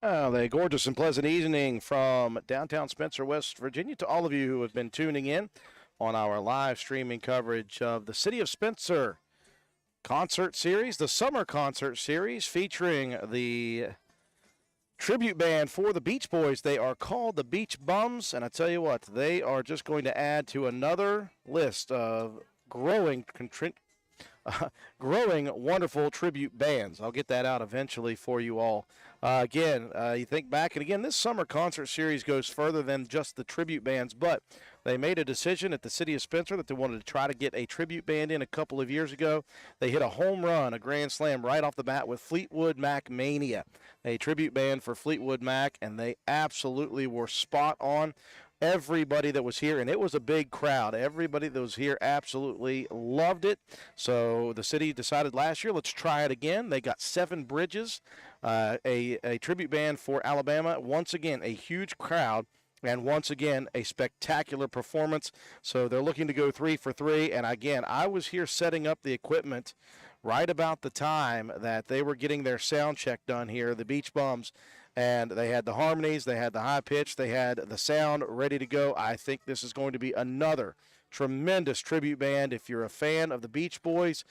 Well, a gorgeous and pleasant evening from downtown Spencer, West Virginia, to all of you who have been tuning in on our live streaming coverage of the City of Spencer concert series, the summer concert series featuring the tribute band for the Beach Boys. They are called the Beach Bums, and I tell you what, they are just going to add to another list of growing wonderful tribute bands. I'll get that out eventually for you all. You think back, and again, this summer concert series goes further than just the tribute bands, but they made a decision at the City of Spencer that they wanted to try to get a tribute band in a couple of years ago. They hit a home run, a grand slam right off the bat with Fleetwood Mac Mania, a tribute band for Fleetwood Mac, and they absolutely were spot on. Everybody that was here, and it was a big crowd, everybody that was here absolutely loved it. So the city decided last year, let's try it again. They got Seven Bridges, a tribute band for Alabama. Once again, a huge crowd, and once again, a spectacular performance. So they're looking to go 3 for 3. And again, I was here setting up the equipment right about the time that they were getting their sound check done here, the Beach Bums. And they had the harmonies, they had the high pitch, they had the sound ready to go. I think this is going to be another tremendous tribute band. If you're a fan of the Beach Boys,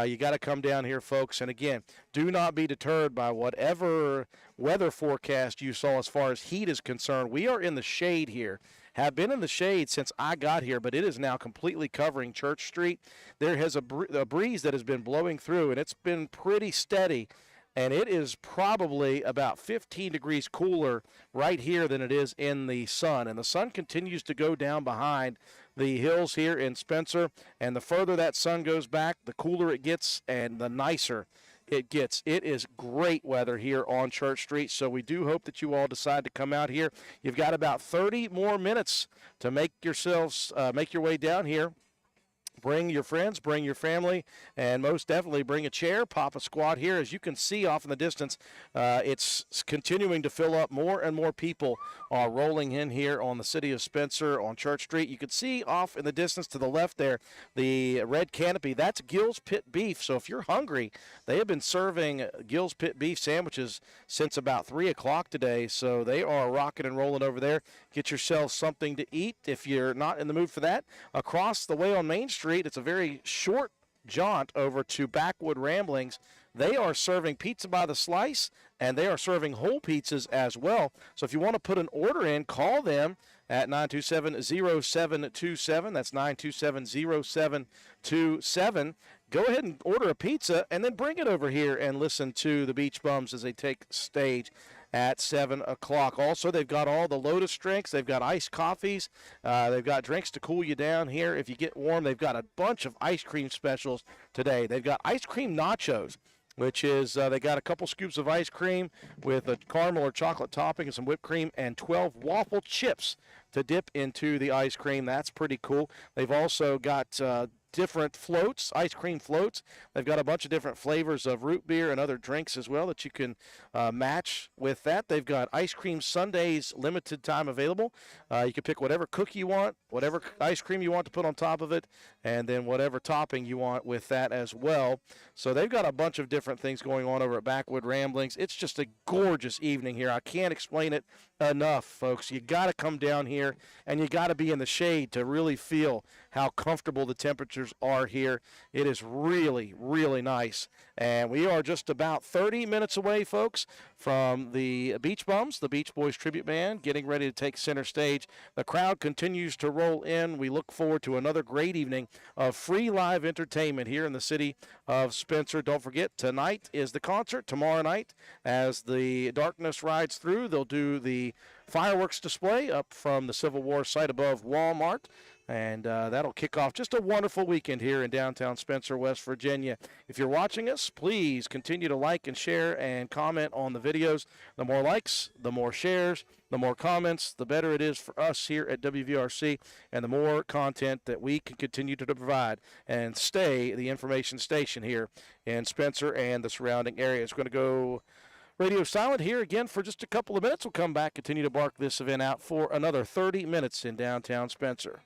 you got to come down here, folks. And again, do not be deterred by whatever weather forecast you saw as far as heat is concerned. We are in the shade here. Have been in the shade since I got here, but it is now completely covering Church Street. There has a breeze that has been blowing through, and it's been pretty steady. And it is probably about 15 degrees cooler right here than it is in the sun. And the sun continues to go down behind the hills here in Spencer. And the further that sun goes back, the cooler it gets and the nicer it gets. It is great weather here on Church Street. So we do hope that you all decide to come out here. You've got about 30 more minutes to make your way down here. Bring your friends, bring your family, and most definitely bring a chair, pop a squat here. As you can see off in the distance, it's continuing to fill up. More and more people are rolling in here on the City of Spencer on Church Street. You can see off in the distance to the left there, the red canopy. That's Gill's Pit Beef. So if you're hungry, they have been serving Gill's Pit Beef sandwiches since about 3 o'clock today. So they are rocking and rolling over there. Get yourself something to eat if you're not in the mood for that. Across the way on Main Street, it's a very short jaunt over to Backwood Ramblings. They are serving pizza by the slice, and they are serving whole pizzas as well. So if you want to put an order in, call them at 927-0727. That's 927-0727. Go ahead and order a pizza, and then bring it over here and listen to the Beach Bums as they take stage at 7 o'clock. Also, they've got all the Lotus drinks. They've got iced coffees. They've got drinks to cool you down here if you get warm. They've got a bunch of ice cream specials today. They've got ice cream nachos, which is they got a couple scoops of ice cream with a caramel or chocolate topping and some whipped cream and 12 waffle chips to dip into the ice cream. That's pretty cool. They've also got different floats, ice cream floats. They've got a bunch of different flavors of root beer and other drinks as well that you can match with that. They've got ice cream sundaes limited time available. You can pick whatever cookie you want, whatever ice cream you want to put on top of it, and then whatever topping you want with that as well. So they've got a bunch of different things going on over at Backwood Ramblings. It's just a gorgeous evening here. I can't explain it enough, folks. You got to come down here, and you got to be in the shade to really feel how comfortable the temperatures are here. It is really, really nice. And we are just about 30 minutes away, folks, from the Beach Bums, the Beach Boys tribute band, getting ready to take center stage. The crowd continues to roll in. We look forward to another great evening of free live entertainment here in the City of Spencer. Don't forget, tonight is the concert. Tomorrow night, as the darkness rides through, they'll do the fireworks display up from the Civil War site above Walmart. And that'll kick off just a wonderful weekend here in downtown Spencer, West Virginia. If you're watching us, please continue to like and share and comment on the videos. The more likes, the more shares, the more comments, the better it is for us here at WVRC, and the more content that we can continue to provide and stay the information station here in Spencer and the surrounding areas. We're going to go radio silent here again for just a couple of minutes. We'll come back, continue to bark this event out for another 30 minutes in downtown Spencer.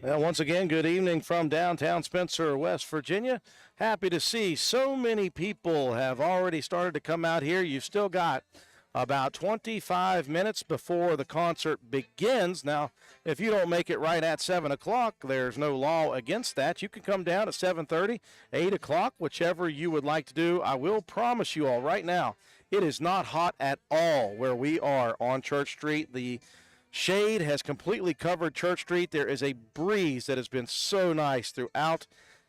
Well, once again, good evening from downtown Spencer, West Virginia. Happy to see so many people have already started to come out here. You've still got about 25 minutes before the concert begins. Now, if you don't make it right at 7 o'clock, there's no law against that. You can come down at 7:30, 8 o'clock, whichever you would like to do. I will promise you all right now, it is not hot at all where we are on Church Street. The shade has completely covered Church Street. There is a breeze that has been so nice throughout,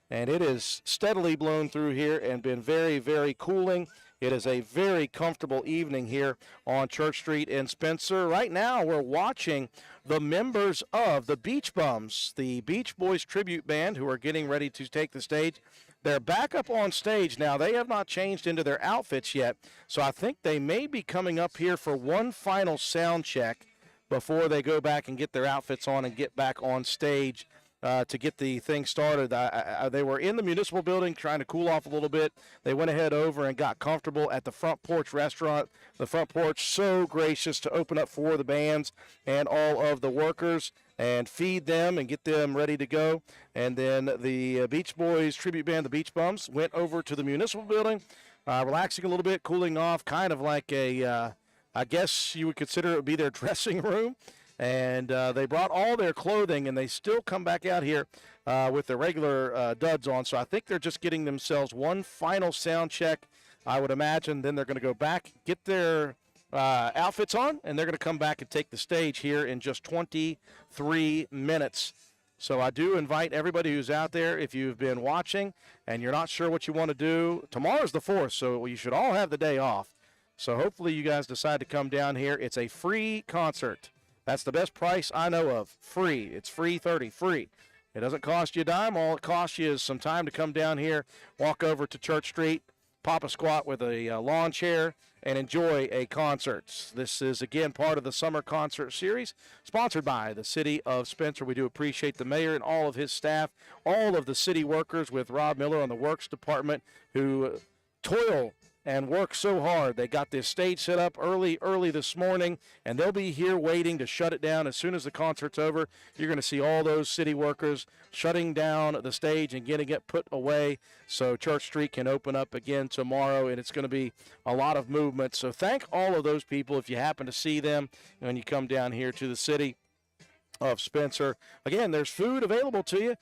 and it is steadily blown through here and been very, very cooling. It is a very comfortable evening here on Church Street in Spencer. Right now, we're watching the members of the Beach Bums, the Beach Boys tribute band, who are getting ready to take the stage. They're back up on stage now. They have not changed into their outfits yet, so I think they may be coming up here for one final sound check before they go back and get their outfits on and get back on stage to get the thing started. They were in the municipal building trying to cool off a little bit. They went ahead over and got comfortable at the Front Porch restaurant. The Front Porch, so gracious to open up for the bands and all of the workers and feed them and get them ready to go. And then the Beach Boys tribute band, the Beach Bums, went over to the municipal building, relaxing a little bit, cooling off, kind of like I guess you would consider it would be their dressing room. And they brought all their clothing, and they still come back out here with their regular duds on. So I think they're just getting themselves one final sound check, I would imagine. Then they're going to go back, get their outfits on, and they're going to come back and take the stage here in just 23 minutes. So I do invite everybody who's out there, if you've been watching and you're not sure what you want to do, tomorrow's the 4th, so you should all have the day off. So hopefully you guys decide to come down here. It's a free concert. That's the best price I know of. Free. It's free 30. Free. It doesn't cost you a dime. All it costs you is some time to come down here, walk over to Church Street, pop a squat with a lawn chair, and enjoy a concert. This is, again, part of the summer concert series sponsored by the city of Spencer. We do appreciate the mayor and all of his staff, all of the city workers with Rob Miller on the Works Department who toil and work so hard. They got this stage set up early this morning, and they'll be here waiting to shut it down as soon as the concert's over. You're going to see all those city workers shutting down the stage and getting it put away so Church Street can open up again tomorrow, and it's going to be a lot of movement. So thank all of those people if you happen to see them when you come down here to the city of Spencer. Again, there's food available to you.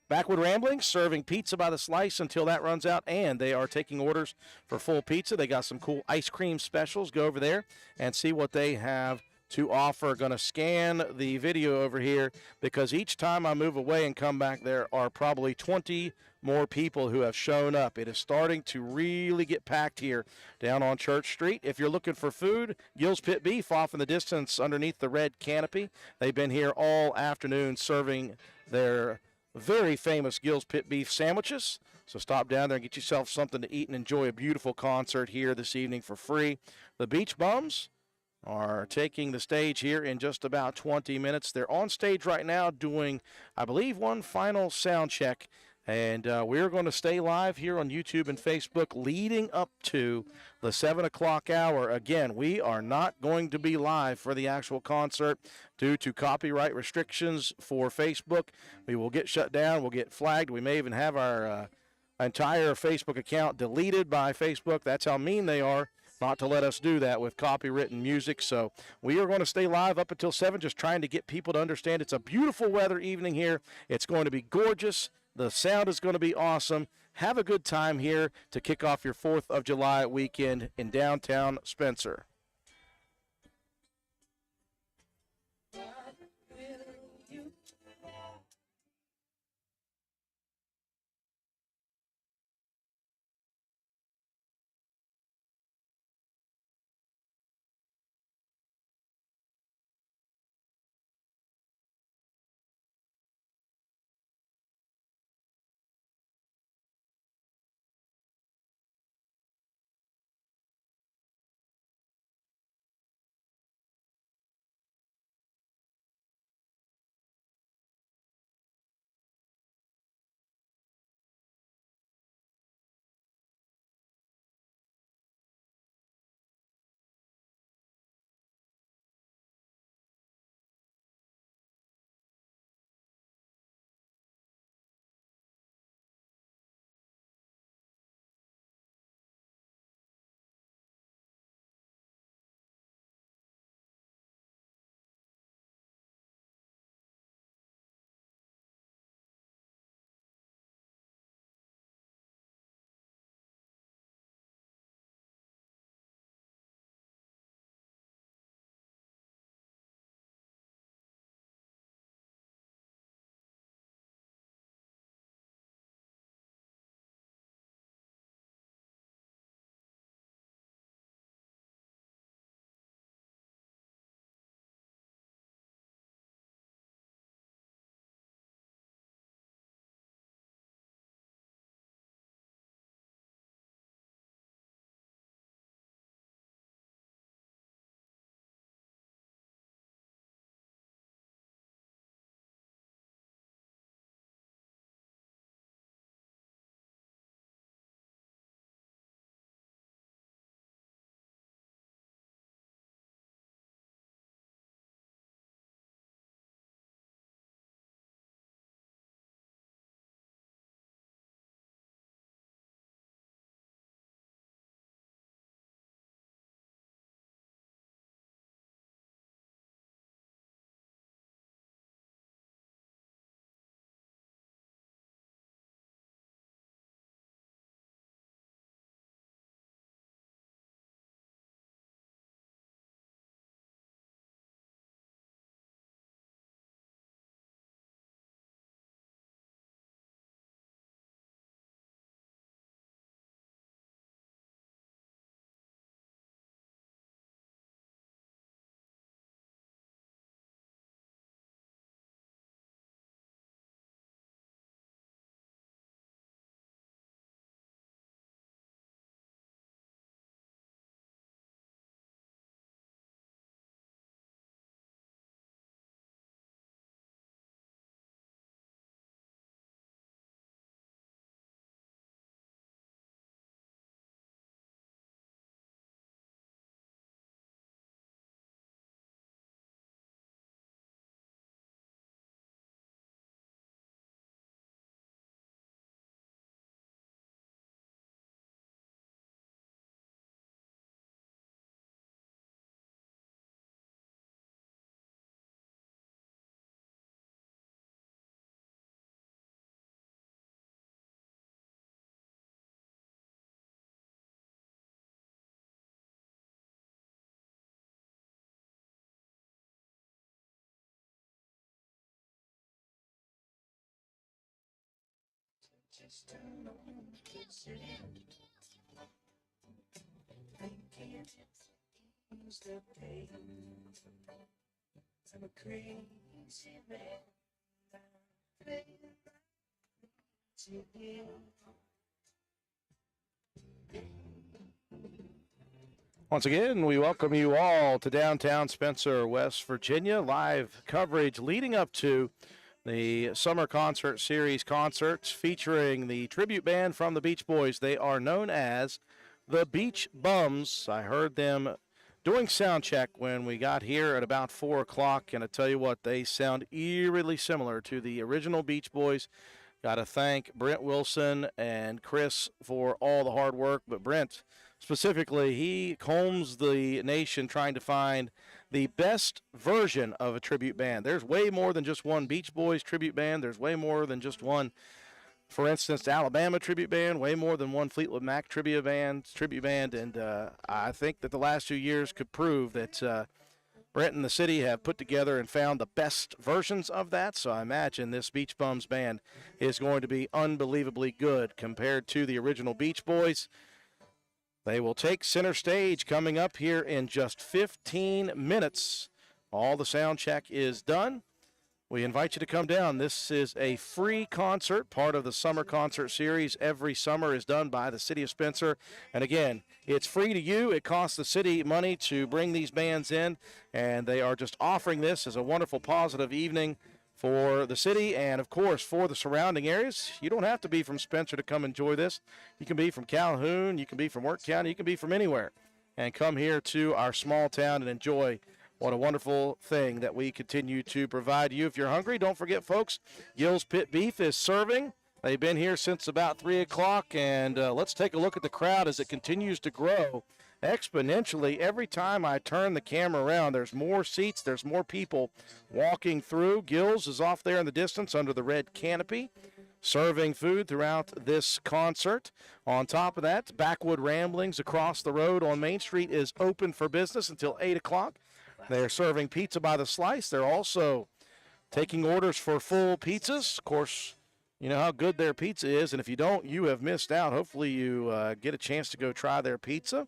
Backwood Ramblings serving pizza by the slice until that runs out, and they are taking orders for full pizza. They got some cool ice cream specials. Go over there and see what they have to offer. Going to scan the video over here because each time I move away and come back, there are probably 20 more people who have shown up. It is starting to really get packed here down on Church Street. If you're looking for food, Gill's Pit Beef off in the distance underneath the red canopy. They've been here all afternoon serving their very famous Gill's Pit Beef sandwiches. So stop down there and get yourself something to eat and enjoy a beautiful concert here this evening for free. The Beach Bums are taking the stage here in just about 20 minutes. They're on stage right now doing, I believe, one final sound check. And we're going to stay live here on YouTube and Facebook leading up to the 7 o'clock hour. Again, we are not going to be live for the actual concert due to copyright restrictions for Facebook. We will get shut down. We'll get flagged. We may even have our entire Facebook account deleted by Facebook. That's how mean they are not to let us do that with copywritten music. So we are going to stay live up until 7, just trying to get people to understand it's a beautiful weather evening here. It's going to be gorgeous. The sound is going to be awesome. Have a good time here to kick off your 4th of July weekend in downtown Spencer. Once again, we welcome you all to downtown Spencer, West Virginia. Live coverage leading up to the Summer Concert Series concerts featuring the tribute band from the Beach Boys. They are known as the Beach Bums. I heard them doing sound check when we got here at about 4 o'clock, and I tell you what, they sound eerily similar to the original Beach Boys. Got to thank Brent Wilson and Chris for all the hard work, but Brent specifically, he combs the nation trying to find the best version of a tribute band. There's way more than just one Beach Boys tribute band. There's way more than just one, for instance, Alabama tribute band, way more than one Fleetwood Mac tribute band. And I think that the last 2 years could prove that Brent and the city have put together and found the best versions of that. So I imagine this Beach Bums band is going to be unbelievably good compared to the original Beach Boys. They will take center stage coming up here in just 15 minutes. All the sound check is done. We invite you to come down. This is a free concert, part of the Summer Concert Series. Every summer is done by the City of Spencer. And again, it's free to you. It costs the city money to bring these bands in, and they are just offering this as a wonderful, positive evening for the city and, of course, for the surrounding areas. You don't have to be from Spencer to come enjoy this. You can be from Calhoun. You can be from Work County. You can be from anywhere and come here to our small town and enjoy what a wonderful thing that we continue to provide you. If you're hungry, don't forget, folks, Gill's Pit Beef is serving. They've been here since about 3 o'clock, and let's take a look at the crowd as it continues to grow exponentially. Every time I turn the camera around, there's more seats, there's more people walking through. Gill's is off there in the distance under the red canopy, serving food throughout this concert. On top of that, Backwood Ramblings across the road on Main Street is open for business until 8 o'clock. They're serving pizza by the slice. They're also taking orders for full pizzas. Of course, you know how good their pizza is, and if you don't, you have missed out. Hopefully you get a chance to go try their pizza.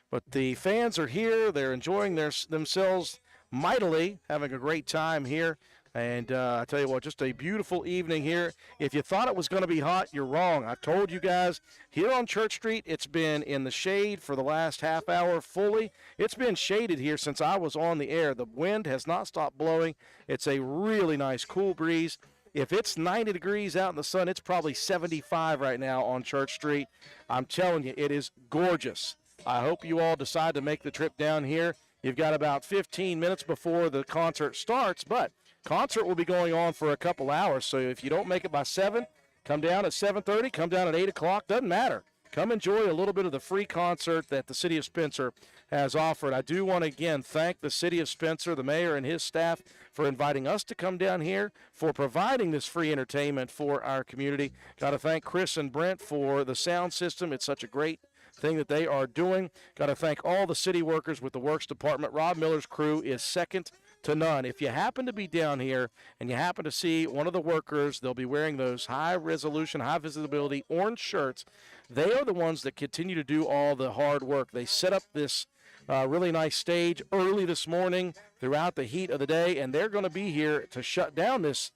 But the fans are here. They're enjoying themselves mightily, having a great time here. And I tell you what, just a beautiful evening here. If you thought it was going to be hot, you're wrong. I told you guys, here on Church Street, it's been in the shade for the last half hour fully. It's been shaded here since I was on the air. The wind has not stopped blowing. It's a really nice, cool breeze. If it's 90 degrees out in the sun, it's probably 75 right now on Church Street. I'm telling you, it is gorgeous. I hope you all decide to make the trip down here. You've got about 15 minutes before the concert starts, but concert will be going on for a couple hours. So if you don't make it by 7, come down at 7:30, come down at 8 o'clock, doesn't matter. Come enjoy a little bit of the free concert that the City of Spencer has offered. I do want to, again, thank the City of Spencer, the mayor and his staff, for inviting us to come down here, for providing this free entertainment for our community. Got to thank Chris and Brent for the sound system. It's such a great thing that they are doing. Got to thank all the city workers with the Works Department. Rob Miller's crew is second to none. If you happen to be down here and you happen to see one of the workers, they'll be wearing those high-resolution, high-visibility orange shirts. They are the ones that continue to do all the hard work. They set up this really nice stage early this morning throughout the heat of the day, and they're going to be here to shut down this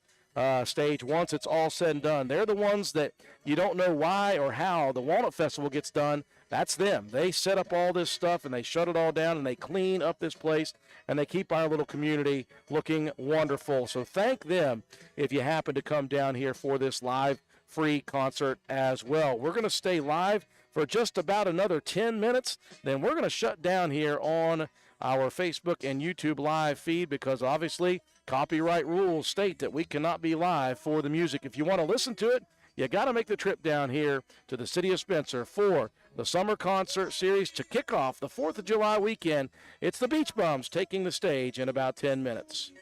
stage once it's all said and done. They're the ones that you don't know why or how the Walnut Festival gets done. That's them. They set up all this stuff, and they shut it all down, and they clean up this place, and they keep our little community looking wonderful. So thank them if you happen to come down here for this live free concert as well. We're going to stay live for just about another 10 minutes. Then we're going to shut down here on our Facebook and YouTube live feed because obviously copyright rules state that we cannot be live for the music. If you want to listen to it, you got to make the trip down here to the City of Spencer for the Summer Concert Series to kick off the 4th of July weekend. It's the Beach Bums taking the stage in about 10 minutes.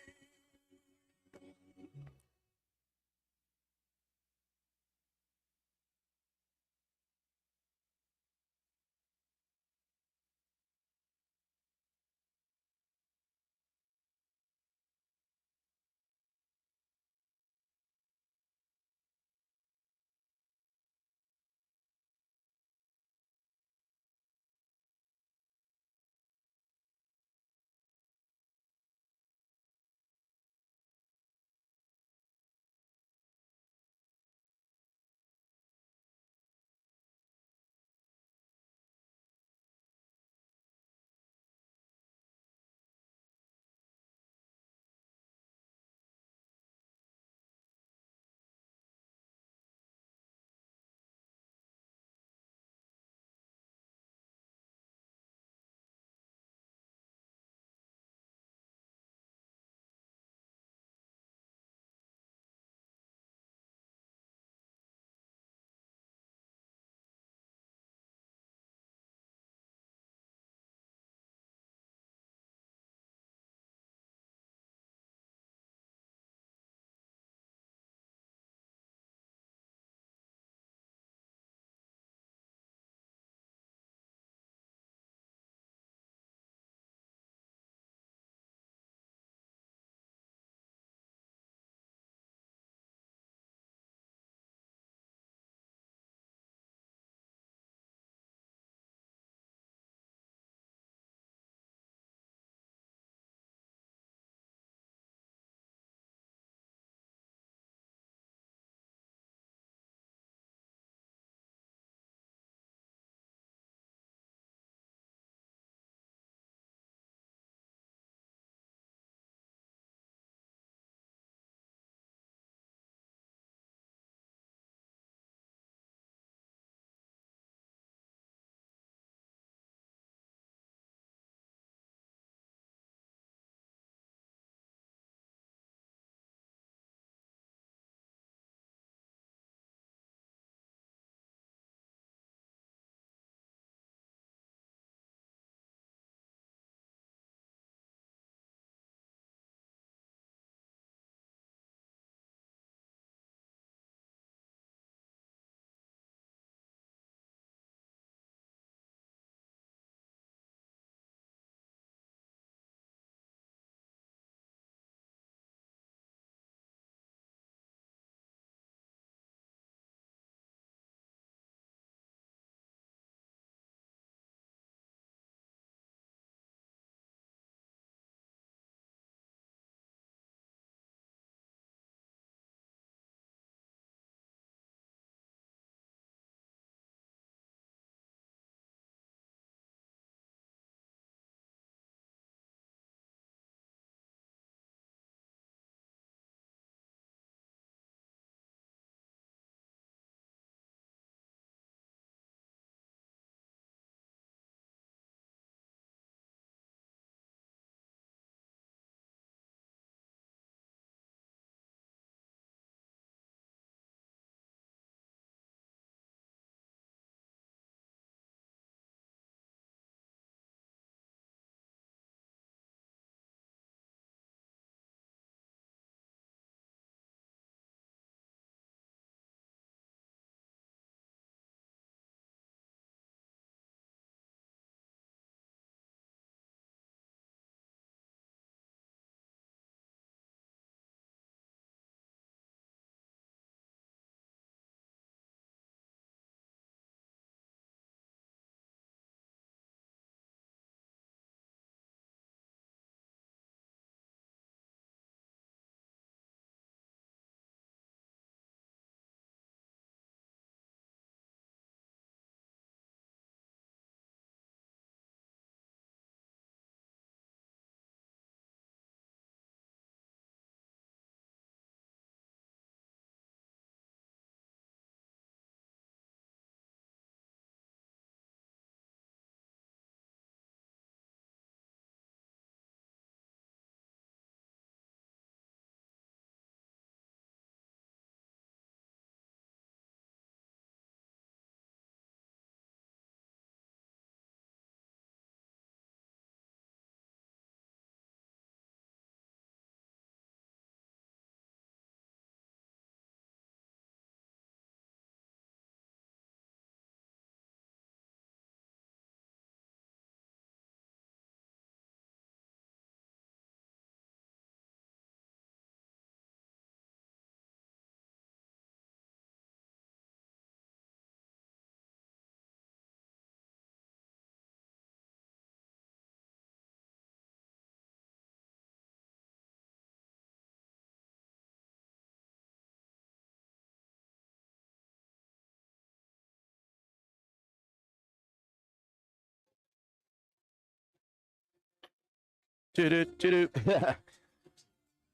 Do-do-do-do.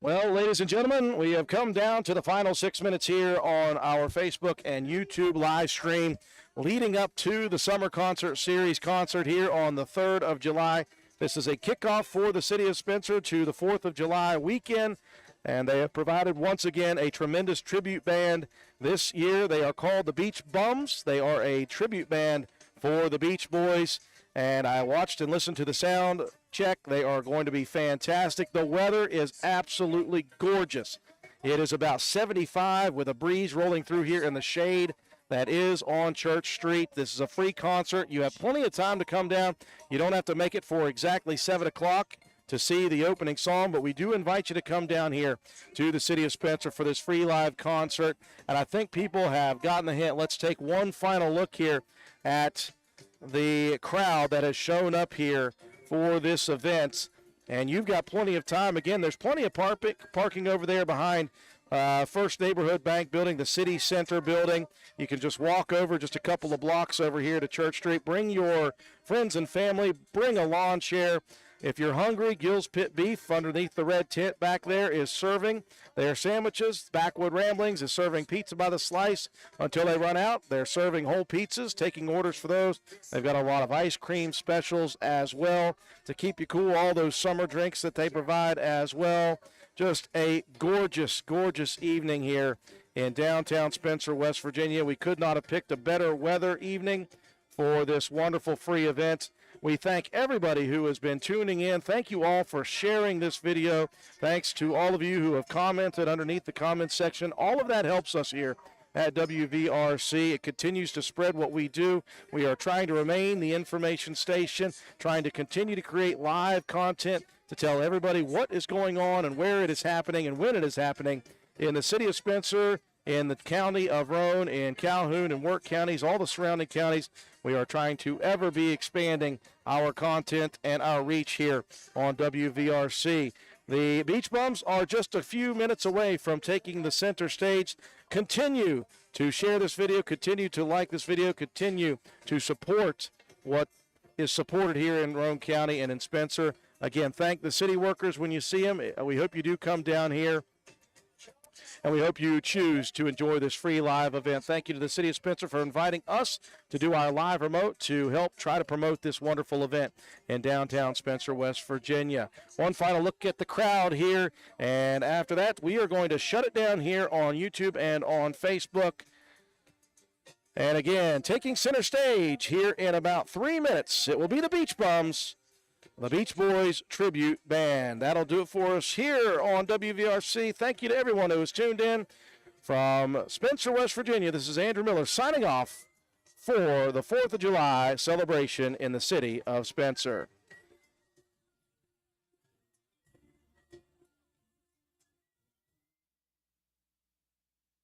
Well, ladies and gentlemen, we have come down to the final 6 minutes here on our Facebook and YouTube live stream leading up to the Summer Concert Series concert here on the 3rd of July. This is a kickoff for the city of Spencer to the 4th of July weekend, and they have provided once again a tremendous tribute band. This year they are called the Beach Bums. They are a tribute band for the Beach Boys, and I watched and listened to the sound check. They are going to be fantastic. The weather is absolutely gorgeous. It is about 75 with a breeze rolling through here in the shade that is on Church Street. This is a free concert. You have plenty of time to come down. You don't have to make it for exactly 7 o'clock to see the opening song, but we do invite you to come down here to the city of Spencer for this free live concert. And I think people have gotten the hint. Let's take one final look here at the crowd that has shown up here for this event, and you've got plenty of time. Again, there's plenty of parking over there behind First Neighborhood Bank building, the City Center building. You can just walk over just a couple of blocks over here to Church Street. Bring your friends and family. Bring a lawn chair. If you're hungry, Gill's Pit Beef underneath the red tent back there is serving their sandwiches. Backwood Ramblings is serving pizza by the slice until they run out. They're serving whole pizzas, taking orders for those. They've got a lot of ice cream specials as well to keep you cool. All those summer drinks that they provide as well. Just a gorgeous, gorgeous evening here in downtown Spencer, West Virginia. We could not have picked a better weather evening for this wonderful free event. We thank everybody who has been tuning in. Thank you all for sharing this video. Thanks to all of you who have commented underneath the comment section. All of that helps us here at WVRC. It continues to spread what we do. We are trying to remain the information station, trying to continue to create live content to tell everybody what is going on and where it is happening and when it is happening in the city of Spencer, in the county of Roane, in Calhoun and Work counties, all the surrounding counties. We are trying to ever be expanding our content and our reach here on WVRC. The Beach Bums are just a few minutes away from taking the center stage. Continue to share this video, continue to like this video, continue to support what is supported here in Roane County and in Spencer. Again, thank the city workers when you see them. We hope you do come down here, and we hope you choose to enjoy this free live event. Thank you to the city of Spencer for inviting us to do our live remote to help try to promote this wonderful event in downtown Spencer, West Virginia. One final look at the crowd here, and after that, we are going to shut it down here on YouTube and on Facebook. And again, taking center stage here in about 3 minutes, it will be the Beach Bums, the Beach Boys Tribute Band. That'll do it for us here on WVRC. Thank you to everyone who has tuned in from Spencer, West Virginia. This is Andrew Miller signing off for the 4th of July celebration in the city of Spencer.